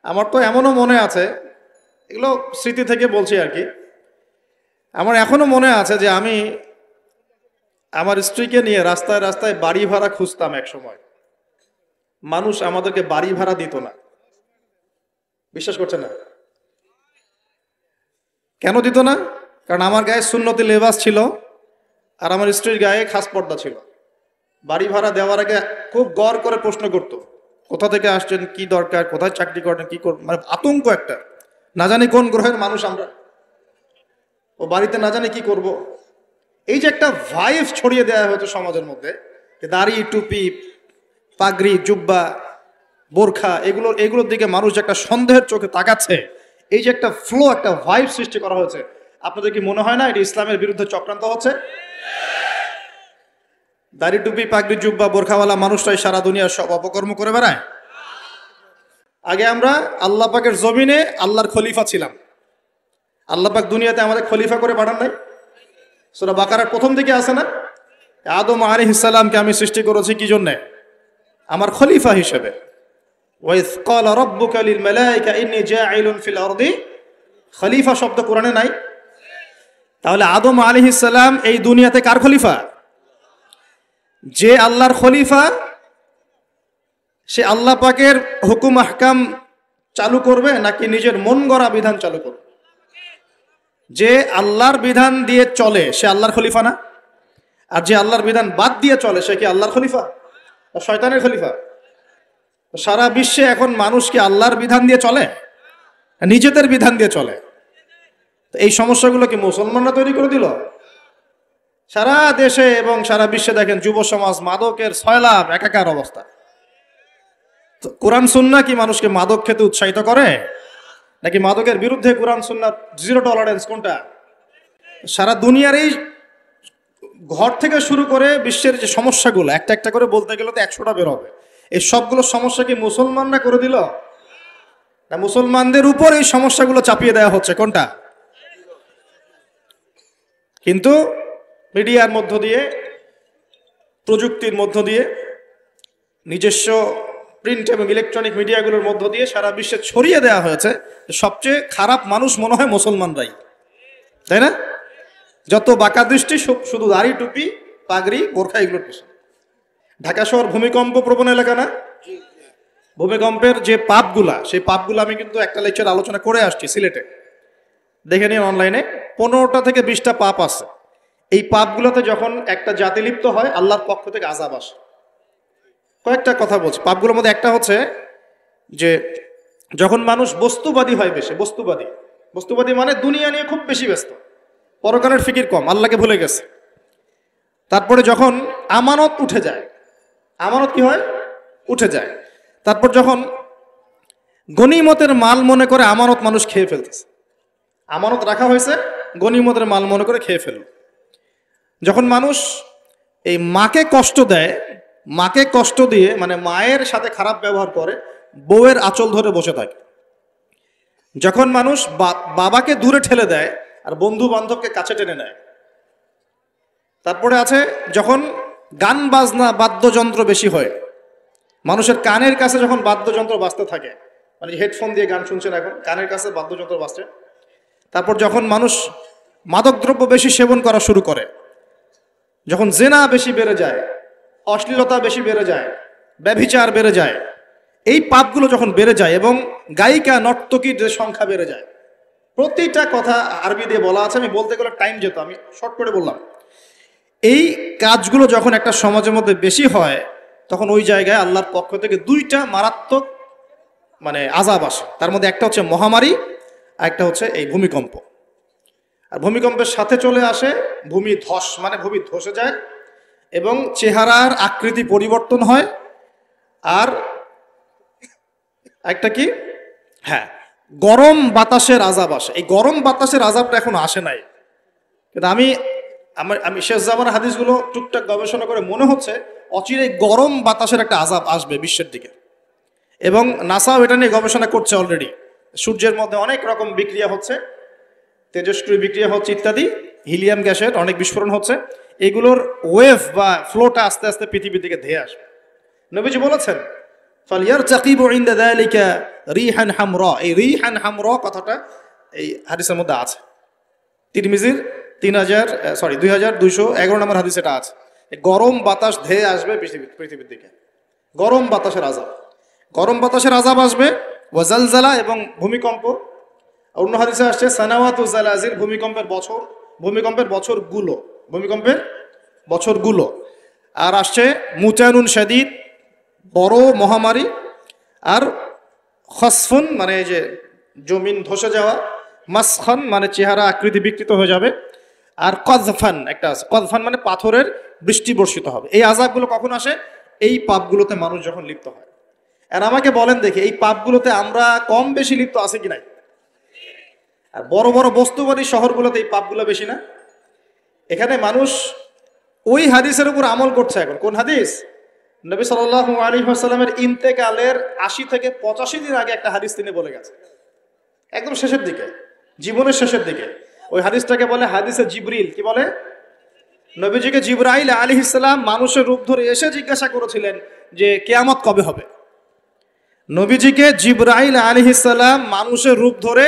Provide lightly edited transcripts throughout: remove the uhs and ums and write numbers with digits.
আমার তো এমনও মনে আছে, এগুলো স্মৃতি থেকে বলছি আর কি। আমার এখনো মনে আছে যে আমি আমার স্ত্রীকে নিয়ে রাস্তায় রাস্তায় বাড়ি ভাড়া খুঁজতাম এক সময়। মানুষ আমাদেরকে বাড়ি ভাড়া দিত না। বিশ্বাস করছে না? কেন দিত না? কারণ আমার গায়ে সুন্নতি লেবাস ছিল আর আমার স্ত্রীর গায়ে খাস পর্দা ছিল। বাড়ি ভাড়া দেওয়ার আগে খুব গড় করে প্রশ্ন করতো, কোথা থেকে আসছেন, কি দরকার, কোথায় চাকরি করেন, কি করবেন, মানে আতঙ্ক একটা। না জানি কোন গ্রহের মানুষ আমরা, ও বাড়িতে না জানি কি করব। এই যে একটা ভাইব ছড়িয়ে দেওয়া হতো সমাজের মধ্যে, দাড়ি, টুপি, পাগড়ি, জুব্বা, বোরখা, এগুলোর দিকে মানুষ একটা সন্দেহের চোখে তাকাচ্ছে, এই যে একটা ফ্লো, একটা ভাইব সৃষ্টি করা হয়েছে, আপনাদের কি মনে হয় না এটা ইসলামের বিরুদ্ধে চক্রান্ত হচ্ছে? দাড়ি, টুপি, পাগড়ি, জুব্বা, বোরখাওয়ালা মানুষটাই সারা দুনিয়ার সব অপকর্ম করে বেড়ায়। আগে আমরা আল্লাহ পাকের জমিনে আল্লাহর খলিফা ছিলাম। আল্লাহ পাক দুনিয়াতে আমাদের খলিফা করে পাঠান নাই? সূরা বাকারার প্রথম দিকে আছে না, আদম আলাইহিস সালামকে আমি সৃষ্টি করেছি কি জন্য? আমার খলিফা হিসেবে। ওয়াইজ ক্বালা রাব্বুকা লিল মালায়েকা ইন্নী জাঈলুন ফিল আরদি, খলিফা শব্দ কোরআনে নাই? তাহলে আদম আলাইহিস সালাম এই দুনিয়াতে কার খলিফা? যে আল্লাহর খলিফা, সে আল্লাহ পাকের হুকুম আহকাম চালু করবে নাকি নিজের মন গড়া বিধান চালু করবে? যে আল্লাহর বিধান দিয়ে চলে সে আল্লাহর খলিফা না? আর যে আল্লাহর বিধান বাদ দিয়ে চলে সে কি আল্লাহর খলিফা না শয়তানের খলিফা? সারা বিশ্বে এখন মানুষ কি আল্লাহর বিধান দিয়ে চলে, নিজেদের বিধান দিয়ে চলে? তো এই সমস্যাগুলো কি মুসলমানরা তৈরি করে দিল? সারা দেশে এবং সারা বিশ্বে দেখেন যুব সমাজ মাদকের সয়লাভ, একাকার অবস্থা। তো কোরআন সুন্নাহ কি মানুষকে মাদক খেতে উৎসাহিত করে নাকি মাদকের বিরুদ্ধে কোরআন সুন্নাহ জিরো টলারেন্স? কোনটা? সারা দুনিয়ার এই ঘর থেকে শুরু করে বিশ্বের যে সমস্যাগুলো একটা একটা করে বলতে গেলে তো 100টা বের হবে। এই সবগুলো সমস্যা কি মুসলমানরা করে দিল না মুসলমানদের উপর এই সমস্যাগুলো চাপিয়ে দেওয়া হচ্ছে? কোনটা? কিন্তু মিডিয়ার মধ্য দিয়ে, প্রযুক্তির মধ্য দিয়ে, নিজস্ব প্রিন্ট এবং ইলেকট্রনিক মিডিয়াগুলোর মধ্য দিয়ে সারা বিশ্বে ছড়িয়ে দেওয়া হয়েছে সবচেয়ে খারাপ মানুষ মনে হয় মুসলমানরাই, তাই না? যত বাঁকা দৃষ্টি শুধু দাড়ি, টুপি, পাগড়ি, বোরখা, এগুলোর পিছনে। ঢাকা শহর ভূমিকম্প প্রবণ এলাকা না? ভূমিকম্পের যে পাপগুলা, সেই পাপগুলো আমি কিন্তু একটা লেকচার আলোচনা করে আসছি সিলেটে, দেখে নিন অনলাইনে। 15টা থেকে 20টা পাপ আছে। এই পাপগুলোতে যখন একটা জাতি লিপ্ত হয় আল্লাহর পক্ষ থেকে আযাব আসে। কয়েকটা কথা বলছি। পাপগুলোর মধ্যে একটা হচ্ছে যে যখন মানুষ বস্তুবাদী হয়, বেশি বস্তুবাদী মানে দুনিয়া নিয়ে খুব বেশি ব্যস্ত, পরকালের ফিকির কম, আল্লাহকে ভুলে গেছে। তারপরে যখন আমানত উঠে যায়, আমানত কি হয়? উঠে যায়। তারপর যখন গনিমতের মাল মনে করে আমানত মানুষ খেয়ে ফেলতেছে, আমানত রাখা হয়েছে, গনিমতের মাল মনে করে খেয়ে ফেলল। যখন মানুষ এই মাকে কষ্ট দেয়, মাকে কষ্ট দিয়ে মানে মায়ের সাথে খারাপ ব্যবহার করে, বউয়ের আঁচল ধরে বসে থাকে। যখন মানুষ বাবাকে দূরে ঠেলে দেয় আর বন্ধু বান্ধবকে কাছে টেনে নেয়। তারপরে আছে যখন গান বাজনা, বাদ্যযন্ত্র বেশি হয়, মানুষের কানের কাছে যখন বাদ্যযন্ত্র বাজতে থাকে, মানে হেডফোন দিয়ে গান শুনছেন, এখন কানের কাছে বাদ্যযন্ত্র বাজছে। তারপর যখন মানুষ মাদকদ্রব্য বেশি সেবন করা শুরু করে, যখন জেনা বেশি বেড়ে যায়, অশ্লীলতা বেশি বেড়ে যায়, ব্যভিচার বেড়ে যায়, এই পাপগুলো যখন বেড়ে যায় এবং গায়িকা নর্তকীর যে সংখ্যা বেড়ে যায়, প্রতিটা কথা আরবি দিয়ে বলা আছে, আমি বলতে গেলে টাইম যেত, আমি শর্ট করে বললাম। এই কাজগুলো যখন একটা সমাজের মধ্যে বেশি হয় তখন ওই জায়গায় আল্লাহর পক্ষ থেকে 2টা মারাত্মক মানে আযাব আসে। তার মধ্যে একটা হচ্ছে মহামারী, আর একটা হচ্ছে এই ভূমিকম্প। আর ভূমিকম্পের সাথে চলে আসে ভূমি ধস, মানে ভূমি ধসে যায় এবং চেহারার আকৃতি পরিবর্তন হয়। আর একটা কি, হ্যাঁ, গরম বাতাসের আযাব আসে। এই গরম বাতাসের আযাবটা এখন আসে নাই, কিন্তু আমি শেষ জামানার হাদিসগুলো টুকটাক গবেষণা করে মনে হচ্ছে অচিরে গরম বাতাসের একটা আযাব আসবে বিশ্বের দিকে। এবং নাসাও এটা নিয়ে গবেষণা করছে অলরেডি। সূর্যের মধ্যে অনেক রকম বিক্রিয়া হচ্ছে, তেজস্ক্রিয় বিক্রিয়া হচ্ছে ইত্যাদি, হিলিয়াম গ্যাসের অনেক বিস্ফোরণ হচ্ছে। এগুলোর ওয়েভ বা ফ্লোটা আস্তে আস্তে পৃথিবীর দিকে ধেয়ে আসবে। নবীজি বলেছেন ফালিয়ারতাকিবু ইনদা যালিকা রিহান হামরা। এই রিহান হামরা কথাটা এই হাদিসের মধ্যে আছে। তিরমিজির 2211 নম্বর হাদিস এটা আছে। গরম বাতাস ধেয়ে আসবে পৃথিবীর দিকে, গরম বাতাসের আযাব, গরম বাতাসের আযাব আসবে। ওয়াজালজালা, এবং ভূমিকম্প। অন্য হাদিসে আসছে সানাওয়াতু জালাজিল, ভূমিকম্পের বছরগুলো। আর আসছে মুতানুন শাদীদ, বড় মহামারী। আর খসফুন মানে এই যে জমিন ধসে যাওয়া, মাসখান মানে চেহারা আকৃতি বিকৃত হয়ে যাবে। আর কযফান একটা আছে, কযফান মানে পাথরের বৃষ্টি বর্ষিত হবে। এই আযাবগুলো কখন আসে? এই পাপগুলোতে মানুষ যখন লিপ্ত হয়। আর আমাকে বলেন দেখি, এই পাপগুলোতে আমরা কম বেশি লিপ্ত আছে কি নাই? আর বড় বড় বস্তুবাদী শহরগুলোতে এই পাপগুলো বেশি না? এখানে মানুষ ওই হাদিসের উপর আমল করছে এখন। কোন হাদিস? নবী সাল্লাল্লাহু আলাইহি ওয়াসাল্লামের ইন্তেকালের ৮০ থেকে ৮৫ দিন আগে একটা হাদিস তিনি বলে গেছেন, একদম শেষের দিকে, জীবনের শেষের দিকে। ওই হাদিসটাকে বলে হাদিসে জিবরিল। কি বলে? নবীজিকে জিবরাইল আলাইহিস সালাম মানুষের রূপ ধরে এসে জিজ্ঞাসা করেছিলেন যে কিয়ামত কবে হবে। নবীজিকে জিবরাইল আলাইহিস সালাম মানুষের রূপ ধরে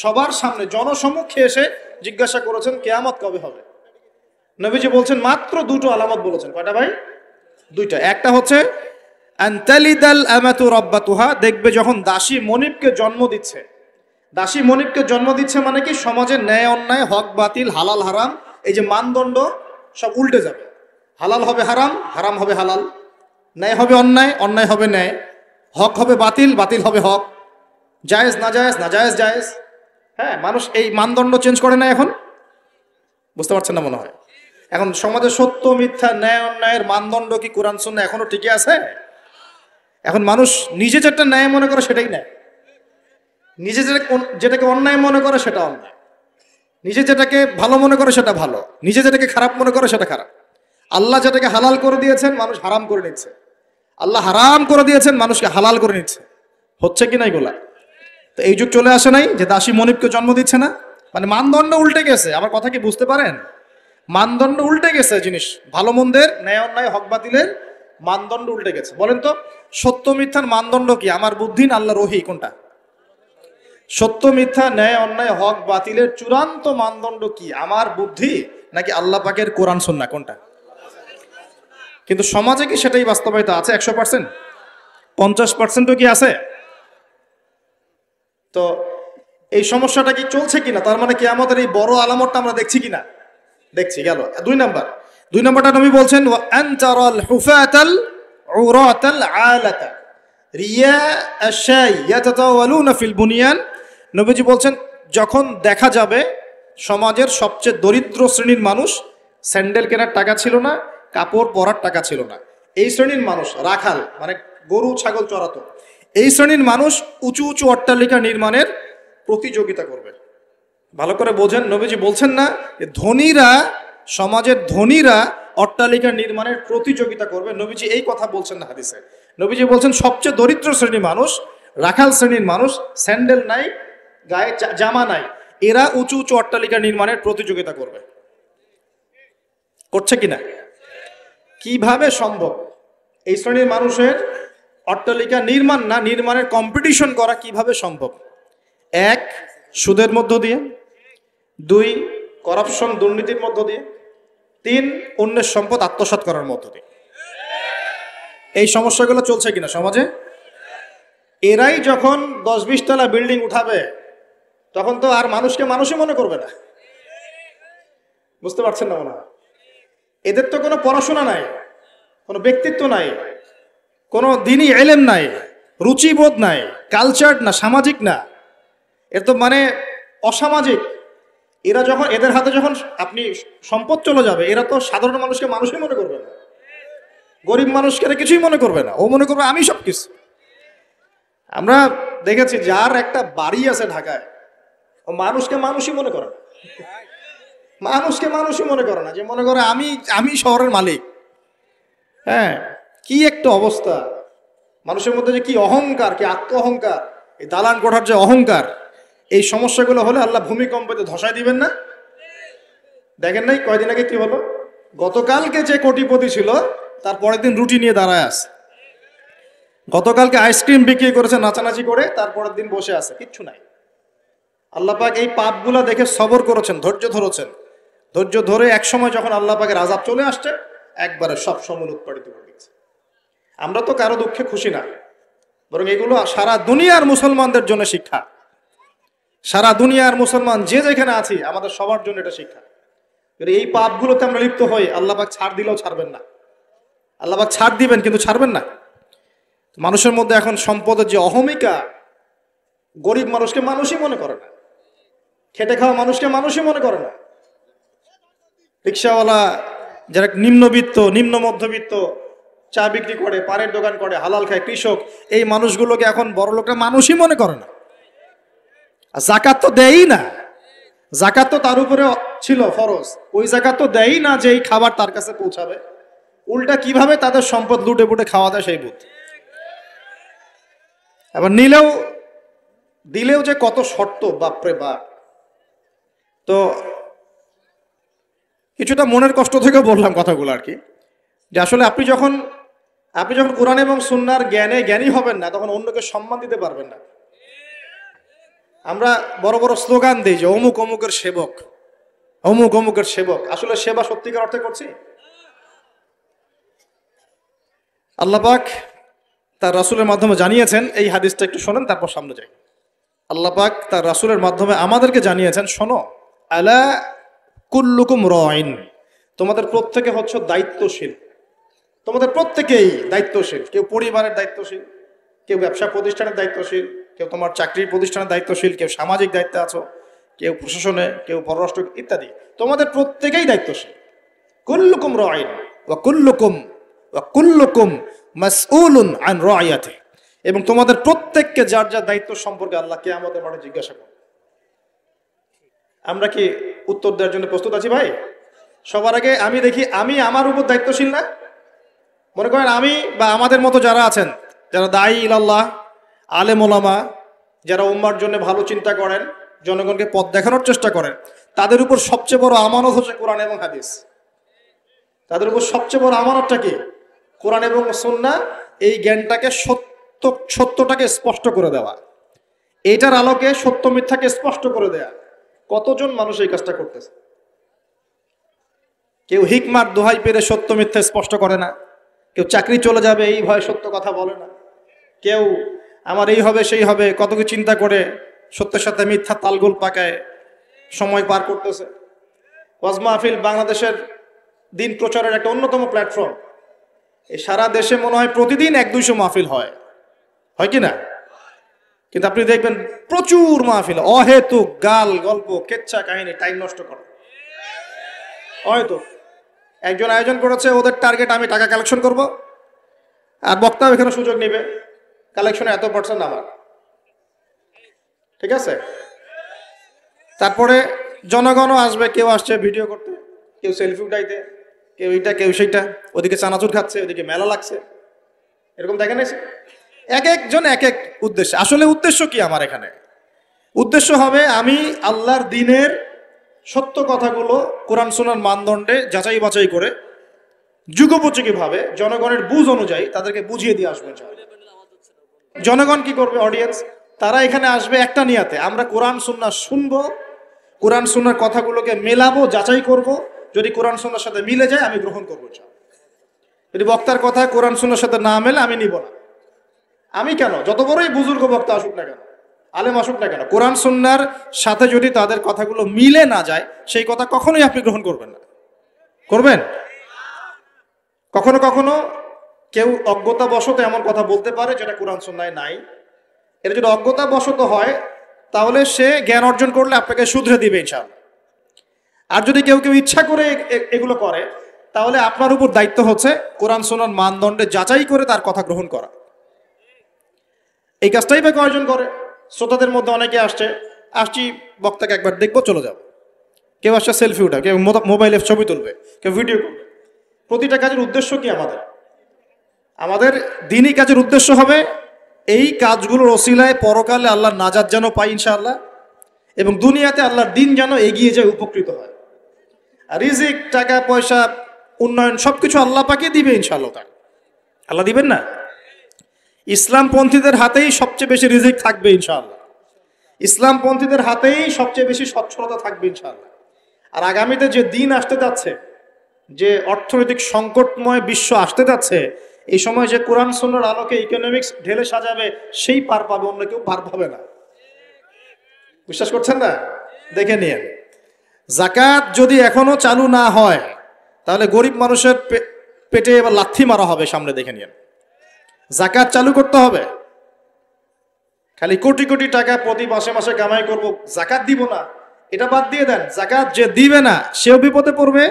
সবার সামনে জনসমক্ষে এসে জিজ্ঞাসা করেছেন কিয়ামত কবে হবে। নবীজি বলছেন মাত্র দুটো আলামত বলেছেন। কয়টা ভাই? দুইটা। একটা হচ্ছে আনতালিদাল আমাতু রাব্বাতুহা, দেখবে যখন দাসী মনিবকে জন্ম দিচ্ছে। দাসী মনিবকে জন্ম দিচ্ছে মানে কি? সমাজের ন্যায় অন্যায়, হক বাতিল, হালাল হারাম, এই যে মানদণ্ড সব উল্টে যাবে। হালাল হবে হারাম, হারাম হবে হালাল, ন্যায় হবে অন্যায়, অন্যায় হবে ন্যায়, হক হবে বাতিল, বাতিল হবে হক, জায়েজ নাজায়েজ, নাজায়েজ জায়েজ। হ্যাঁ, মানুষ এই মানদণ্ড চেঞ্জ করে না এখন। বুঝতে পারছেন না মনে হয়? এখন সমাজে সত্য মিথ্যা, ন্যায় অন্যায়ের মানদণ্ড কি কোরআন সুন্নাহ এখনো ঠিকই আছে? এখন মানুষ নিজে যেটা ন্যায় মনে করে সেটাই ন্যায়, নিজে যেটাকে অন্যায় মনে করে সেটা অন্যায়, নিজে যেটাকে ভালো মনে করে সেটা ভালো, নিজে যেটাকে খারাপ মনে করে সেটা খারাপ। আল্লাহ যেটাকে হালাল করে দিয়েছেন মানুষ হারাম করে নিচ্ছে, আল্লাহ হারাম করে দিয়েছেন মানুষকে হালাল করে নিচ্ছে। হচ্ছে কি না এগুলা? তো এই যুগ চলে আসে নাই যে দাসী মনিবকে জন্ম দিচ্ছে না? মানে মানদণ্ড উল্টে গেছে। আমার কথা কি বুঝতে পারেন? মানদণ্ড উল্টে গেছে। জিনিস ভালো মন্দের, ন্যায় অন্যায়, হক বাতিলের মানদণ্ড উল্টে গেছে। বলেন তো সত্য মিথ্যার মানদণ্ড কি? আমার বুদ্ধি না আল্লাহর ওহী? কোনটা? সত্য মিথ্যা, ন্যায় অন্যায়, হক বাতিলের চূড়ান্ত মানদণ্ড কি? আমার বুদ্ধি নাকি আল্লাহ পাকের কোরআন সুন্নাহ? কোনটা? কিন্তু সমাজে কি সেটাই বাস্তবায়িত আছে 100%? 50%ও কি আছে? তো এই সমস্যাটা কি চলছে কিনা? তার মানে কি আমাদের এই বড় আলামতটা আমরা দেখছি কিনা? দেখছি। গেল 2 নম্বরটা নবী বলছেন ওয়া আনতারাল হুফাতাল উরাতাল আলাতা রিয়া আশাই ইয়াতাতাওয়ালুনা ফিল বুনিয়ান। নবীজি বলছেন যখন দেখা যাবে সমাজের সবচেয়ে দরিদ্র শ্রেণীর মানুষ, স্যান্ডেল কেনার টাকা ছিল না, কাপড় পরার টাকা ছিল না, এই শ্রেণীর মানুষ, রাখাল মানে গরু ছাগল চড়াতো, এই শ্রেণীর মানুষ উঁচু উঁচু অট্টালিকা নির্মাণের প্রতিযোগিতা করবে। ভালো করে বোঝেন, নবীজি বলছেন না যে ধনীরা, সমাজের ধনীরা অট্টালিকা নির্মাণের প্রতিযোগিতা করবে। নবীজি এই কথা বলছেন না হাদিসে। নবীজি বলছেন সবচেয়ে দরিদ্র শ্রেণীর মানুষ, রাখাল শ্রেণীর মানুষ, স্যান্ডেল নাই, গায়ে জামা নাই, এরা উঁচু উঁচু অট্টালিকা নির্মাণের প্রতিযোগিতা করবে। করছে কিনা? কিভাবে সম্ভব এই শ্রেণীর মানুষের অট্টালিকা নির্মাণ না, নির্মাণের কম্পিটিশন করা কিভাবে সম্ভব? 1, সুদের মধ্য দিয়ে, 2, করাপশন দুর্নীতির মধ্য দিয়ে, 3, অন্যের সম্পদ আত্মসাৎ করার মধ্য দিয়ে। এই সমস্যাগুলো চলছে কিনা সমাজে? এরাই যখন 10-20 তলা বিল্ডিং উঠাবে তখন তো আর মানুষকে মানুষই মনে করবে না। বুঝতে পারছেন না মনে হয়? এদের তো কোনো পড়াশোনা নাই, কোনো ব্যক্তিত্ব নাই, কোনো দিনই এলেম নাই, রুচিবোধ নাই, কালচার না, সামাজিক না, এর তো মানে অসামাজিক। এরা যখন, এদের হাতে যখন আপনি সম্পদ চলে যাবে, এরা তো সাধারণ মানুষকে মানুষই মনে করবে না, গরিব মানুষকে কিছুই মনে করবে না, ও মনে করবে আমি সব কিছু। আমরা দেখেছি যার একটা বাড়ি আছে ঢাকায়, ও মানুষকে মানুষই মনে করে না, মানুষকে মানুষই মনে করে না, যে মনে করে আমি শহরের মালিক। হ্যাঁ, কি একটা অবস্থা মানুষের মধ্যে, যে কি অহংকার, কি আত্ম অহংকার, এই দালান কোঠার যে অহংকার, এই সমস্যাগুলো হলে আল্লাহ ভূমিকম্পতে ধসায় দিবেন না? দেখেন নাই কয়দিন আগে কি হলো? গতকালকে যে কোটিপতি ছিল তার পরের দিন রুটি নিয়ে দাঁড়ায় আছে। গতকালকে আইসক্রিম বিক্রি করেছে নাচানাচি করে, তারপরের দিন বসে আছে, কিচ্ছু নাই। আল্লাহ পাক এই পাপগুলা দেখে সবর করেছেন, ধৈর্য ধরেছেন। ধৈর্য ধরে একসময় যখন আল্লাহ পাকের আযাব চলে আসছে, একবারে সব সমূল উৎপাদিত করে দিয়েছে। আমরা তো কারো দুঃখে খুশি না, বরং এগুলো সারা দুনিয়ার মুসলমানদের জন্য শিক্ষা। সারা দুনিয়ার মুসলমান যে যেখানে আছি, আমাদের সবার জন্য এটা শিক্ষা। এই পাপগুলোতে আমরা লিপ্ত হই, আল্লাহ পাক ছাড় দিলেও ছাড়বেন না। আল্লাহ পাক ছাড় দিবেন কিন্তু ছাড়বেন না। মানুষের মধ্যে এখন সম্পদের যে অহমিকা, গরিব মানুষকে মানুষই মনে করে না, খেটে খাওয়া মানুষকে মানুষই মনে করে না। রিক্সাওয়ালা, যারা নিম্নবিত্ত, নিম্ন মধ্যবিত্ত, চা বিক্রি করে, পানের দোকান করে, হালাল খায়, কৃষক, এই মানুষগুলোকে এখন বড় লোকরা মানুষই মনে করে না। আর জাকাত তো দেয়ই না, জাকাত তো তার উপরে ছিল ফরজ, ওই জাকাত তো দেয়ই না যে এই খাবার তার কাছে পৌঁছাবে। উল্টা কিভাবে তাদের সম্পদ লুটে পুটে খাওয়া যায় সেই বুদ্ধি। আবার দিলেও যে কত শর্ত, বাপরে বাপ। তো কিছুটা মনের কষ্ট থেকে বললাম কথাগুলো আর কি, যে আসলে আপনি যখন কোরআন এবং সুন্নাহর জ্ঞানী হবেন না, তখন অন্যকে সম্মান দিতে পারবেন না। আমরা বড় বড় স্লোগান দিই যে অমুক অমুকের সেবক, অমুক অমুকের সেবক। আসলে সেবা সত্যিকার অর্থে করছি? আল্লাহ পাক তার রাসূলের মাধ্যমে জানিয়েছেন, এই হাদিসটা একটু শোনেন তারপর সামনে যাই। আল্লাহ পাক তার রাসূলের মাধ্যমে আমাদেরকে জানিয়েছেন, শোনো, আলা কুল্লুকুম রাইন, তোমাদের প্রত্যেকে হচ্ছে দায়িত্বশীল। তোমাদের প্রত্যেকেই দায়িত্বশীল। কেউ পরিবারের দায়িত্বশীল, কেউ ব্যবসা প্রতিষ্ঠানের দায়িত্বশীল, কেউ তোমার চাকরির প্রতিষ্ঠানের দায়িত্বশীল, কেউ সামাজিক দায়িত্বে আছো, কেউ প্রশাসনে, কেউ পররাষ্ট্র ইত্যাদি। তোমাদের প্রত্যেকেই দায়িত্বশীল। কুল্লুকুম রাইন ওয়া কুল্লুকুম মাসউলুন আন রাইয়াতি, এবং তোমাদের প্রত্যেককে যার যার দায়িত্ব সম্পর্কে আল্লাহ কিয়ামতের মাঠে জিজ্ঞাসা করবে। আমরা কি উত্তর দেওয়ার জন্য প্রস্তুত আছি ভাই? সবার আগে আমি দেখি, আমি আমার উপর দায়িত্বশীল না? মনে করেন আমি বা আমাদের মতো যারা আছেন, যারা দায়ী ইলাল্লাহ, আলেম ওলামা, যারা উম্মার জন্য ভালো চিন্তা করেন, জনগণকে পথ দেখানোর চেষ্টা করেন, তাদের উপর সবচেয়ে বড় আমানত হচ্ছে কোরআন এবং হাদিস। তাদের উপর সবচেয়ে বড় আমানতটা কি? কোরআন এবং সুন্নাহ। এই জ্ঞানটাকে সত্যটাকে স্পষ্ট করে দেওয়া, এইটার আলোকে সত্য মিথ্যাকে স্পষ্ট করে দেয়া। কতজন মানুষ এই কাজটা করতেছে? কেউ হিকমার দোহাই পেরে সত্য মিথ্যা স্পষ্ট করে না, কেউ চাকরি চলে যাবে এই ভয়ে সত্য কথা বলে না, কেউ আমার এই হবে সেই হবে কত কিছু চিন্তা করে সত্যের সাথে মিথ্যা তালগোল পাকায় সময় পার করতেছে। ওয়াজ মাহফিল বাংলাদেশের দিন প্রচারের একটা অন্যতম প্ল্যাটফর্ম। এই সারা দেশে মনে হয় প্রতিদিন 100-200 মাহফিল হয় কি না? কিন্তু আপনি দেখবেন প্রচুর মাহফিল, অহেতুক গাল গল্প, কেচ্ছা কাহিনী, টাইম নষ্ট করে। হয়তো একজন আয়োজন করেছে, ওদের টার্গেট আমি টাকা কালেকশন করব, আর বক্তাও এখানে সুযোগ নেবে, কালেকশনে এত % আমার, ঠিক আছে? তারপরে জনগণও আসবে, কেউ আসছে ভিডিও করতে, কেউ সেলফি উঠাইতে, কেউ এইটা কেউ সেইটা, ওদিকে চানাচুর খাচ্ছে, ওদিকে মেলা লাগছে, এরকম দেখেন। এক একজন এক এক উদ্দেশ্য। আসলে উদ্দেশ্য কি আমার এখানে? উদ্দেশ্য হবে আমি আল্লাহর দ্বীনের সত্য কথাগুলো কোরআন সুন্নাহর মানদণ্ডে যাচাই বাছাই করে যুগোপযোগী ভাবে জনগণের বুঝ অনুযায়ী তাদেরকে বুঝিয়ে দিয়ে আসবো। জনগণ কি করবে? অডিয়েন্স, তারা এখানে আসবে একটা নিয়াতে, আমরা কোরআন সুন্নাহ শুনবো, কোরআন সুন্নাহর কথাগুলোকে মেলাবো, যাচাই করব। যদি কোরআন সুন্নাহর সাথে মিলে যায় আমি গ্রহণ করবো। যদি বক্তার কথা কোরআন সুন্নাহর সাথে না মেলে আমি নিব না। আমি কেন, যত বড়ই বুজুর্গ বক্তা আসুক না কেন, আলেম আসুক না কেন, কোরআন সুন্নাহর সাথে যদি তাদের কথাগুলো মিলে না যায়, সেই কথা কখনোই আপনি গ্রহণ করবেন না। করবেন? কখনো কখনো কেউ অজ্ঞতাবশত এমন কথা বলতে পারে যেটা কোরআন সুন্নাহয় নাই। এটা যদি অজ্ঞতাবশত হয়, তাহলে সে জ্ঞান অর্জন করলে আপনাকে শুধরে দিবে ইনশাআল্লাহ। আর যদি কেউ ইচ্ছা করে এগুলো করে, তাহলে আপনার উপর দায়িত্ব হচ্ছে কোরআন সুন্নাহর মানদণ্ডে যাচাই করে তার কথা গ্রহণ করা। এই কাজটাই বা কয়জন করে? শ্রোতাদের মধ্যে অনেকে আসছি বক্তাকে একবার দেখবো, চলে যাব। কেউ আসছে সেলফি উঠা, কেউ মোবাইলে ছবি তুলবে, কেউ ভিডিও করবে। প্রতিটা কাজের উদ্দেশ্য কি? আমাদের দ্বীনি কাজের উদ্দেশ্য হবে এই কাজগুলোর ওসিলায় পরকালে আল্লাহর নাজাত যেন পাই ইনশাআল্লাহ, এবং দুনিয়াতে আল্লাহর দ্বীন যেন এগিয়ে যায়, উপকৃত হয়। আর রিজিক, টাকা পয়সা, উন্নয়ন সবকিছু আল্লাহ পাকে দিবে ইনশাআল্লাহ। আল্লাহ দিবেন না? ইসলামপন্থীদের হাতেই সবচেয়ে বেশি রিজিক থাকবে ইনশাআল্লাহ। ইসলামপন্থীদের হাতেই সবচেয়ে বেশি সচ্ছলতা থাকবে ইনশাআল্লাহ। আর আগামীতে যে দিন আসতে যাচ্ছে, যে অর্থনৈতিক সংকটময় বিশ্ব আসতে যাচ্ছে, এই সময় যে কোরআন সুন্নাহর আলোকে ইকোনমিক্স ঢেলে সাজাবে, সেই পার পাবে, অন্য কেউ পার পাবে না। বিশ্বাস করছেন না? দেখে নিয়ে, যাকাত যদি এখনো চালু না হয় তাহলে গরিব মানুষের পেটে এবার লাথি মারা হবে সামনে, দেখে নিন। যাকাত চালু করতে হবে। খালি কোটি কোটি টাকা প্রতি মাসে মাসে কামাই করব, যাকাত দিব না, এটা বাদ দিয়ে দেন। যাকাত যে দিবে না সেও বিপদে পড়বে,